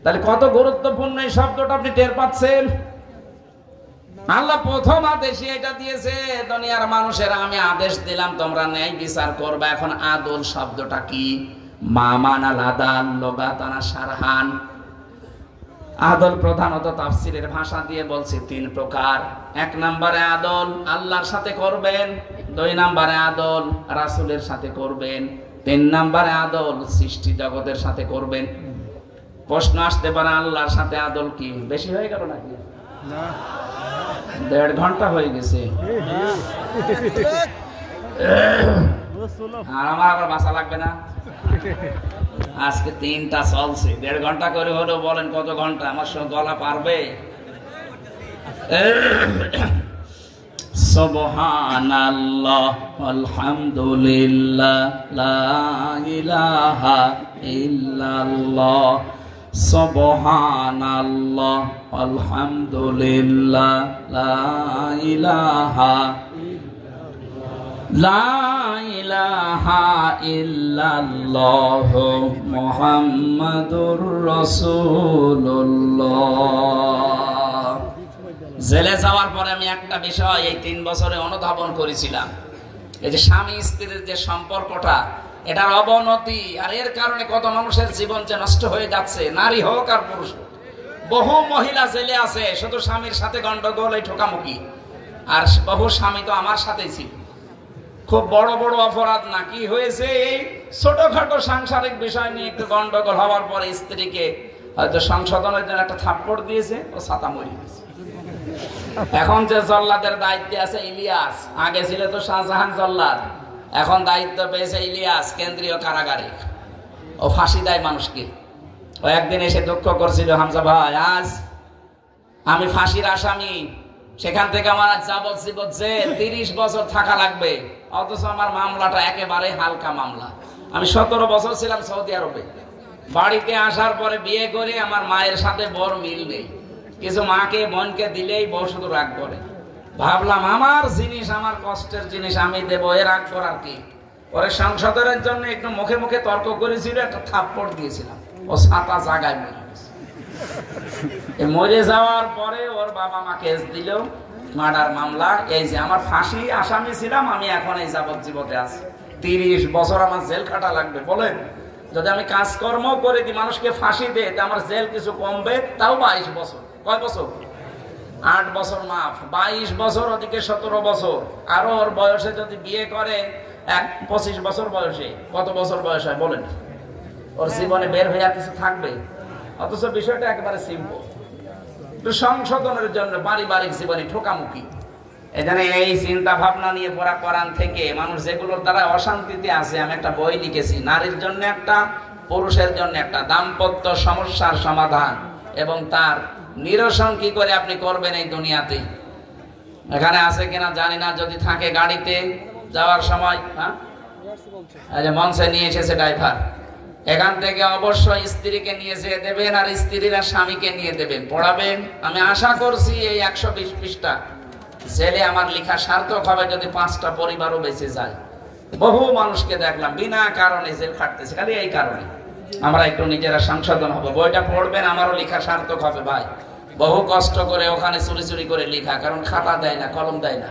তাহলে কত গুরুত্বপূর্ণ এই শব্দটা আপনি টের পাচ্ছেন? আল্লাহ প্রথম আদেশই এটা দিয়েছে, দুনিয়ার মানুষেরা আমি আদেশ দিলাম তোমরা ন্যায় বিচার করবে। এখন আদল শব্দটা কি? মামানাল আদাল লগাতানা সারহান। আদল প্রধানত তাফসীরের ভাষা দিয়ে বলছে 3 প্রকার। 1 নম্বরে আদল আল্লাহর সাথে করবেন, 2 নম্বরে আদল রাসূলের সাথে করবেন, 3 নম্বরে আদল সৃষ্টি জগতের সাথে করবেন। প্রশ্ন আসতে পারে, আল্লাহর সাথে আদল কি বেশি হয়ে গেল নাকি? না, 1.5 ঘন্টা হয়ে গেছে। আর আমার আবার বাসা লাগবে না। আজকে 3টা চলছে, 1.5 ঘন্টা করে হলো। বলেন কত ঘন্টা? আমার সঙ্গে গলা পারবে? সুবহানাল্লাহ আলহামদুলিল্লাহ লা ইলাহা ইল্লাল্লাহ। সুবহানাল্লাহ আলহামদুলিল্লাহ লা ইলাহা ইল্লাল্লাহ মুহাম্মাদুর রাসূলুল্লাহ। জেলে যাওয়ার পরে আমি একটা বিষয় এই 3 বছরে অনুধাবন করেছিলাম, এই যে স্বামী স্ত্রীর যে সম্পর্কটা, এটার অবনতি, আর এর কারণে কত মানুষের জীবন যে নষ্ট হয়ে যাচ্ছে, নারী হোক আর পুরুষ হোক। বহু মহিলা জেলে আছে শুধু স্বামীর সাথে গন্ডগোল, এই ঠোকামুখি। আর বহু স্বামী তো আমার সাথেই ছিল। খুব বড় বড় অপরাধ না, কি হয়েছে এই ছোটখাটো সাংসারিক বিষয় নিয়ে একটু গন্ডগোল হওয়ার পরে স্ত্রীকে হয়তো সংশোধনের জন্য একটা থাপ্পড় দিয়েছে, ও ছাতা মরিয়ে দিয়েছে। এখন যে জল্লাদের দায়িত্বে আছে ইলিয়াস, আগে ছিল তো শাহজাহান জল্লাদ, এখন দায়িত্ব পেয়েছে ইলিয়াস কেন্দ্রীয় কারাগারে। ও ফাঁসি দেয় মানুষকে। ও একদিন এসে দুঃখ করছিল, হামজা ভাই আজ আমি ফাঁসির আসামি, সেখান থেকে আমার যাবজ্জীবন জেল, 30 বছর থাকা লাগবে, অথচ আমার মামলাটা একেবারে হালকা মামলা। আমি 17 বছর ছিলাম সৌদি আরবে। বাড়িতে আসার পরে বিয়ে করে আমার মায়ের সাথে বড় মিল নেই, কিছু মাকে বোনকে দিলেই বউ শুধু রাগ করে। ভাবলাম আমার জিনিস, আমার কষ্টের জিনিস আমি দেবো, এ রাগ করার কি। পরে সংসদের জন্য একটু মুখে মুখে তর্ক করেছিল, একটা থাপ্পড় দিয়েছিলাম, ও ছাতা জাগায় মরে গেছে। মরে যাওয়ার পরে ওর বাবা মা কেস দিল, মার্ডার মামলা। এই যে আমার ফাঁসি আসামি ছিলাম, আমি এখন এই যাবজ্জীবনে আছি, 30 বছর আমার জেল খাটা লাগবে। বলেন, যদি আমি কাজকর্ম করে দিই, মানুষকে ফাঁসি দেয়, আমার জেল কিছু কমবে, তাও 22 বছর। কয় বছর? 8 বছর মাফ, 22 বছর, ওদিকে 17 বছর। আরো ওর বয়সে যদি বিয়ে করে 25 বছর বয়সে, কত বছর বয়স হয় বলেন? ওর জীবনে বের হয়ে আর কিছু থাকবে? অথচ বিষয়টা একেবারে সিম্পল। সংশোধনের জন্য পারিবারিক জীবনে ঠোকামুখি। এখানে এই চিন্তা ভাবনা নিয়ে পড়া কোরআন থেকে মানুষ যেগুলোর দ্বারা অশান্তিতে আছে, আমি একটা বই লিখেছি, নারীর জন্য একটা, পুরুষের জন্য একটা, দাম্পত্য সমস্যার সমাধান এবং তার নিরসন কি করে আপনি করবেন এই দুনিয়াতে। এখানে আছে কিনা জানি না, যদি থাকে গাড়িতে যাওয়ার সময়, মঞ্চে নিয়ে এসেছে ড্রাইভার, এখান থেকে অবশ্যই স্ত্রীকে নিয়ে যেয়ে দেবেন, আর স্ত্রীরা স্বামীকে নিয়ে দেবেন, পড়াবেন। আমি আশা করছি এই 120 পৃষ্ঠা জেলে আমার লেখা সার্থক হবে, যদি 5টা পরিবারও বেঁচে যায়। বহু মানুষকে দেখলাম বিনা কারণে জেল খাটতেছে, খালি এই কারণে। আমরা একটু নিজেরা সংশোধন হবো, বইটা পড়বেন, আমারও লেখা সার্থক হবে ভাই। বহু কষ্ট করে ওখানে চুরি চুরি করে লেখা, কারণ খাতা দেয় না, কলম দেয় না,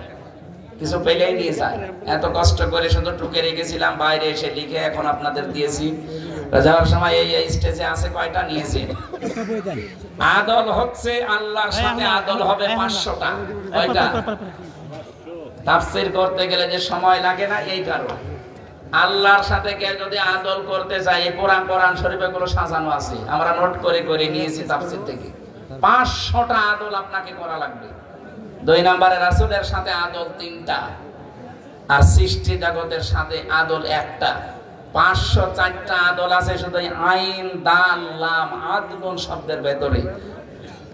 কিছু পেলেই নিয়ে যায়। এত কষ্ট করে শুধু টুকে রেখেছিলাম, বাইরে এসে লিখে এখন আপনাদের দিয়েছি। যাওয়ার সময় এই স্টেজে আছে কয়টা নিয়েছি। আদল হচ্ছে আল্লাহর সাথে আদল হবে 500টা। কয়টা? তাফসীর করতে গেলে যে সময় লাগে না, এই কারণে। আল্লাহর সাথে কেউ যদি আদল করতে চায়, এই কোরআন শরীফে গুলো সাজানো আছে, আমরা নোট করে করে নিয়েছি তাফসীর থেকে। 500টা আদল আপনাকে করা লাগবে। 2 নম্বরে রাসূলের সাথে আদল 3টা, আর সৃষ্টি জগতের সাথে আদল 1টা। 504টা আদল আছে শুধু আইন, দান, লাম, আদগুন শব্দের ভেতরে।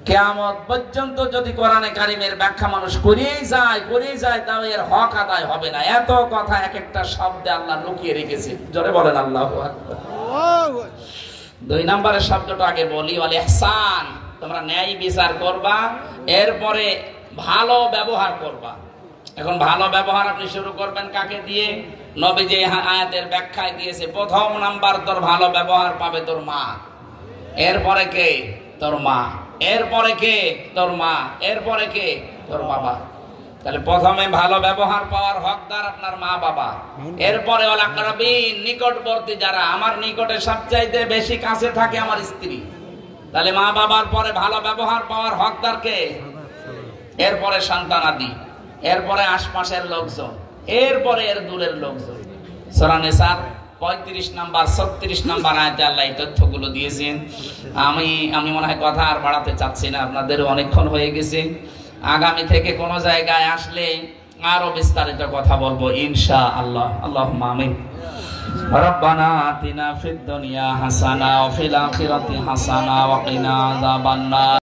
কিয়ামত পর্যন্ত যদি কোরআনে কারিমের ব্যাখ্যা মানুষ করেই যায়, তাও এর হক আদায় হবে না। এত কথা এক একটা শব্দে আল্লাহ লুকিয়ে রেখেছে। জোরে বলেন আল্লাহু আকবার। 2 নম্বরের শব্দটা আগে বলি, ওয়াল ইহসান, তোমরা ন্যায় বিচার করবা, এরপরে ভালো ব্যবহার করবা। এখন ভালো ব্যবহার আপনি শুরু করবেন কাকে দিয়ে? নবী যে আয়াতের ব্যাখ্যায় দিয়েছে, 1 নাম্বার তোর ভালো ব্যবহার পাবে তোর মা, এরপরে কে? তোর মা, এরপরে কে? তোর মা, এরপরে কে? তোর বাবা। তাহলে প্রথমে ভালো ব্যবহার পাওয়ার হকদার আপনার মা বাবা, এরপরে ওয়াল আকরাবিন, নিকটবর্তী যারা, আমার নিকটে সবচাইতে বেশি কাছে থাকে আমার স্ত্রী। তাহলে মা বাবার পরে ভালো ব্যবহার পাওয়ার হকদার কে? এরপরে সন্তানাদি, এরপরে আশপাশের লোকজন, এরপরে এর দূরের লোকজন। সূরা নিসার 35 নাম্বার 36 নাম্বার আয়াতে আল্লাহ এই তথ্যগুলো দিয়েছেন। আমি মনে হয় কথা আর বাড়াতে চাচ্ছি না, আপনাদের অনেকক্ষণ হয়ে গেছে। আগামী থেকে কোন জায়গায় আসলে আরো বিস্তারিত কথা বলবো ইনশাআল্লাহ। আল্লাহুম্মা আমিন। রব্বানা আতিনা ফিদ দুনিয়া হাসানা ওয়া ফিল আখিরাতি হাসানা ওয়া কিনা আযাবান্নার।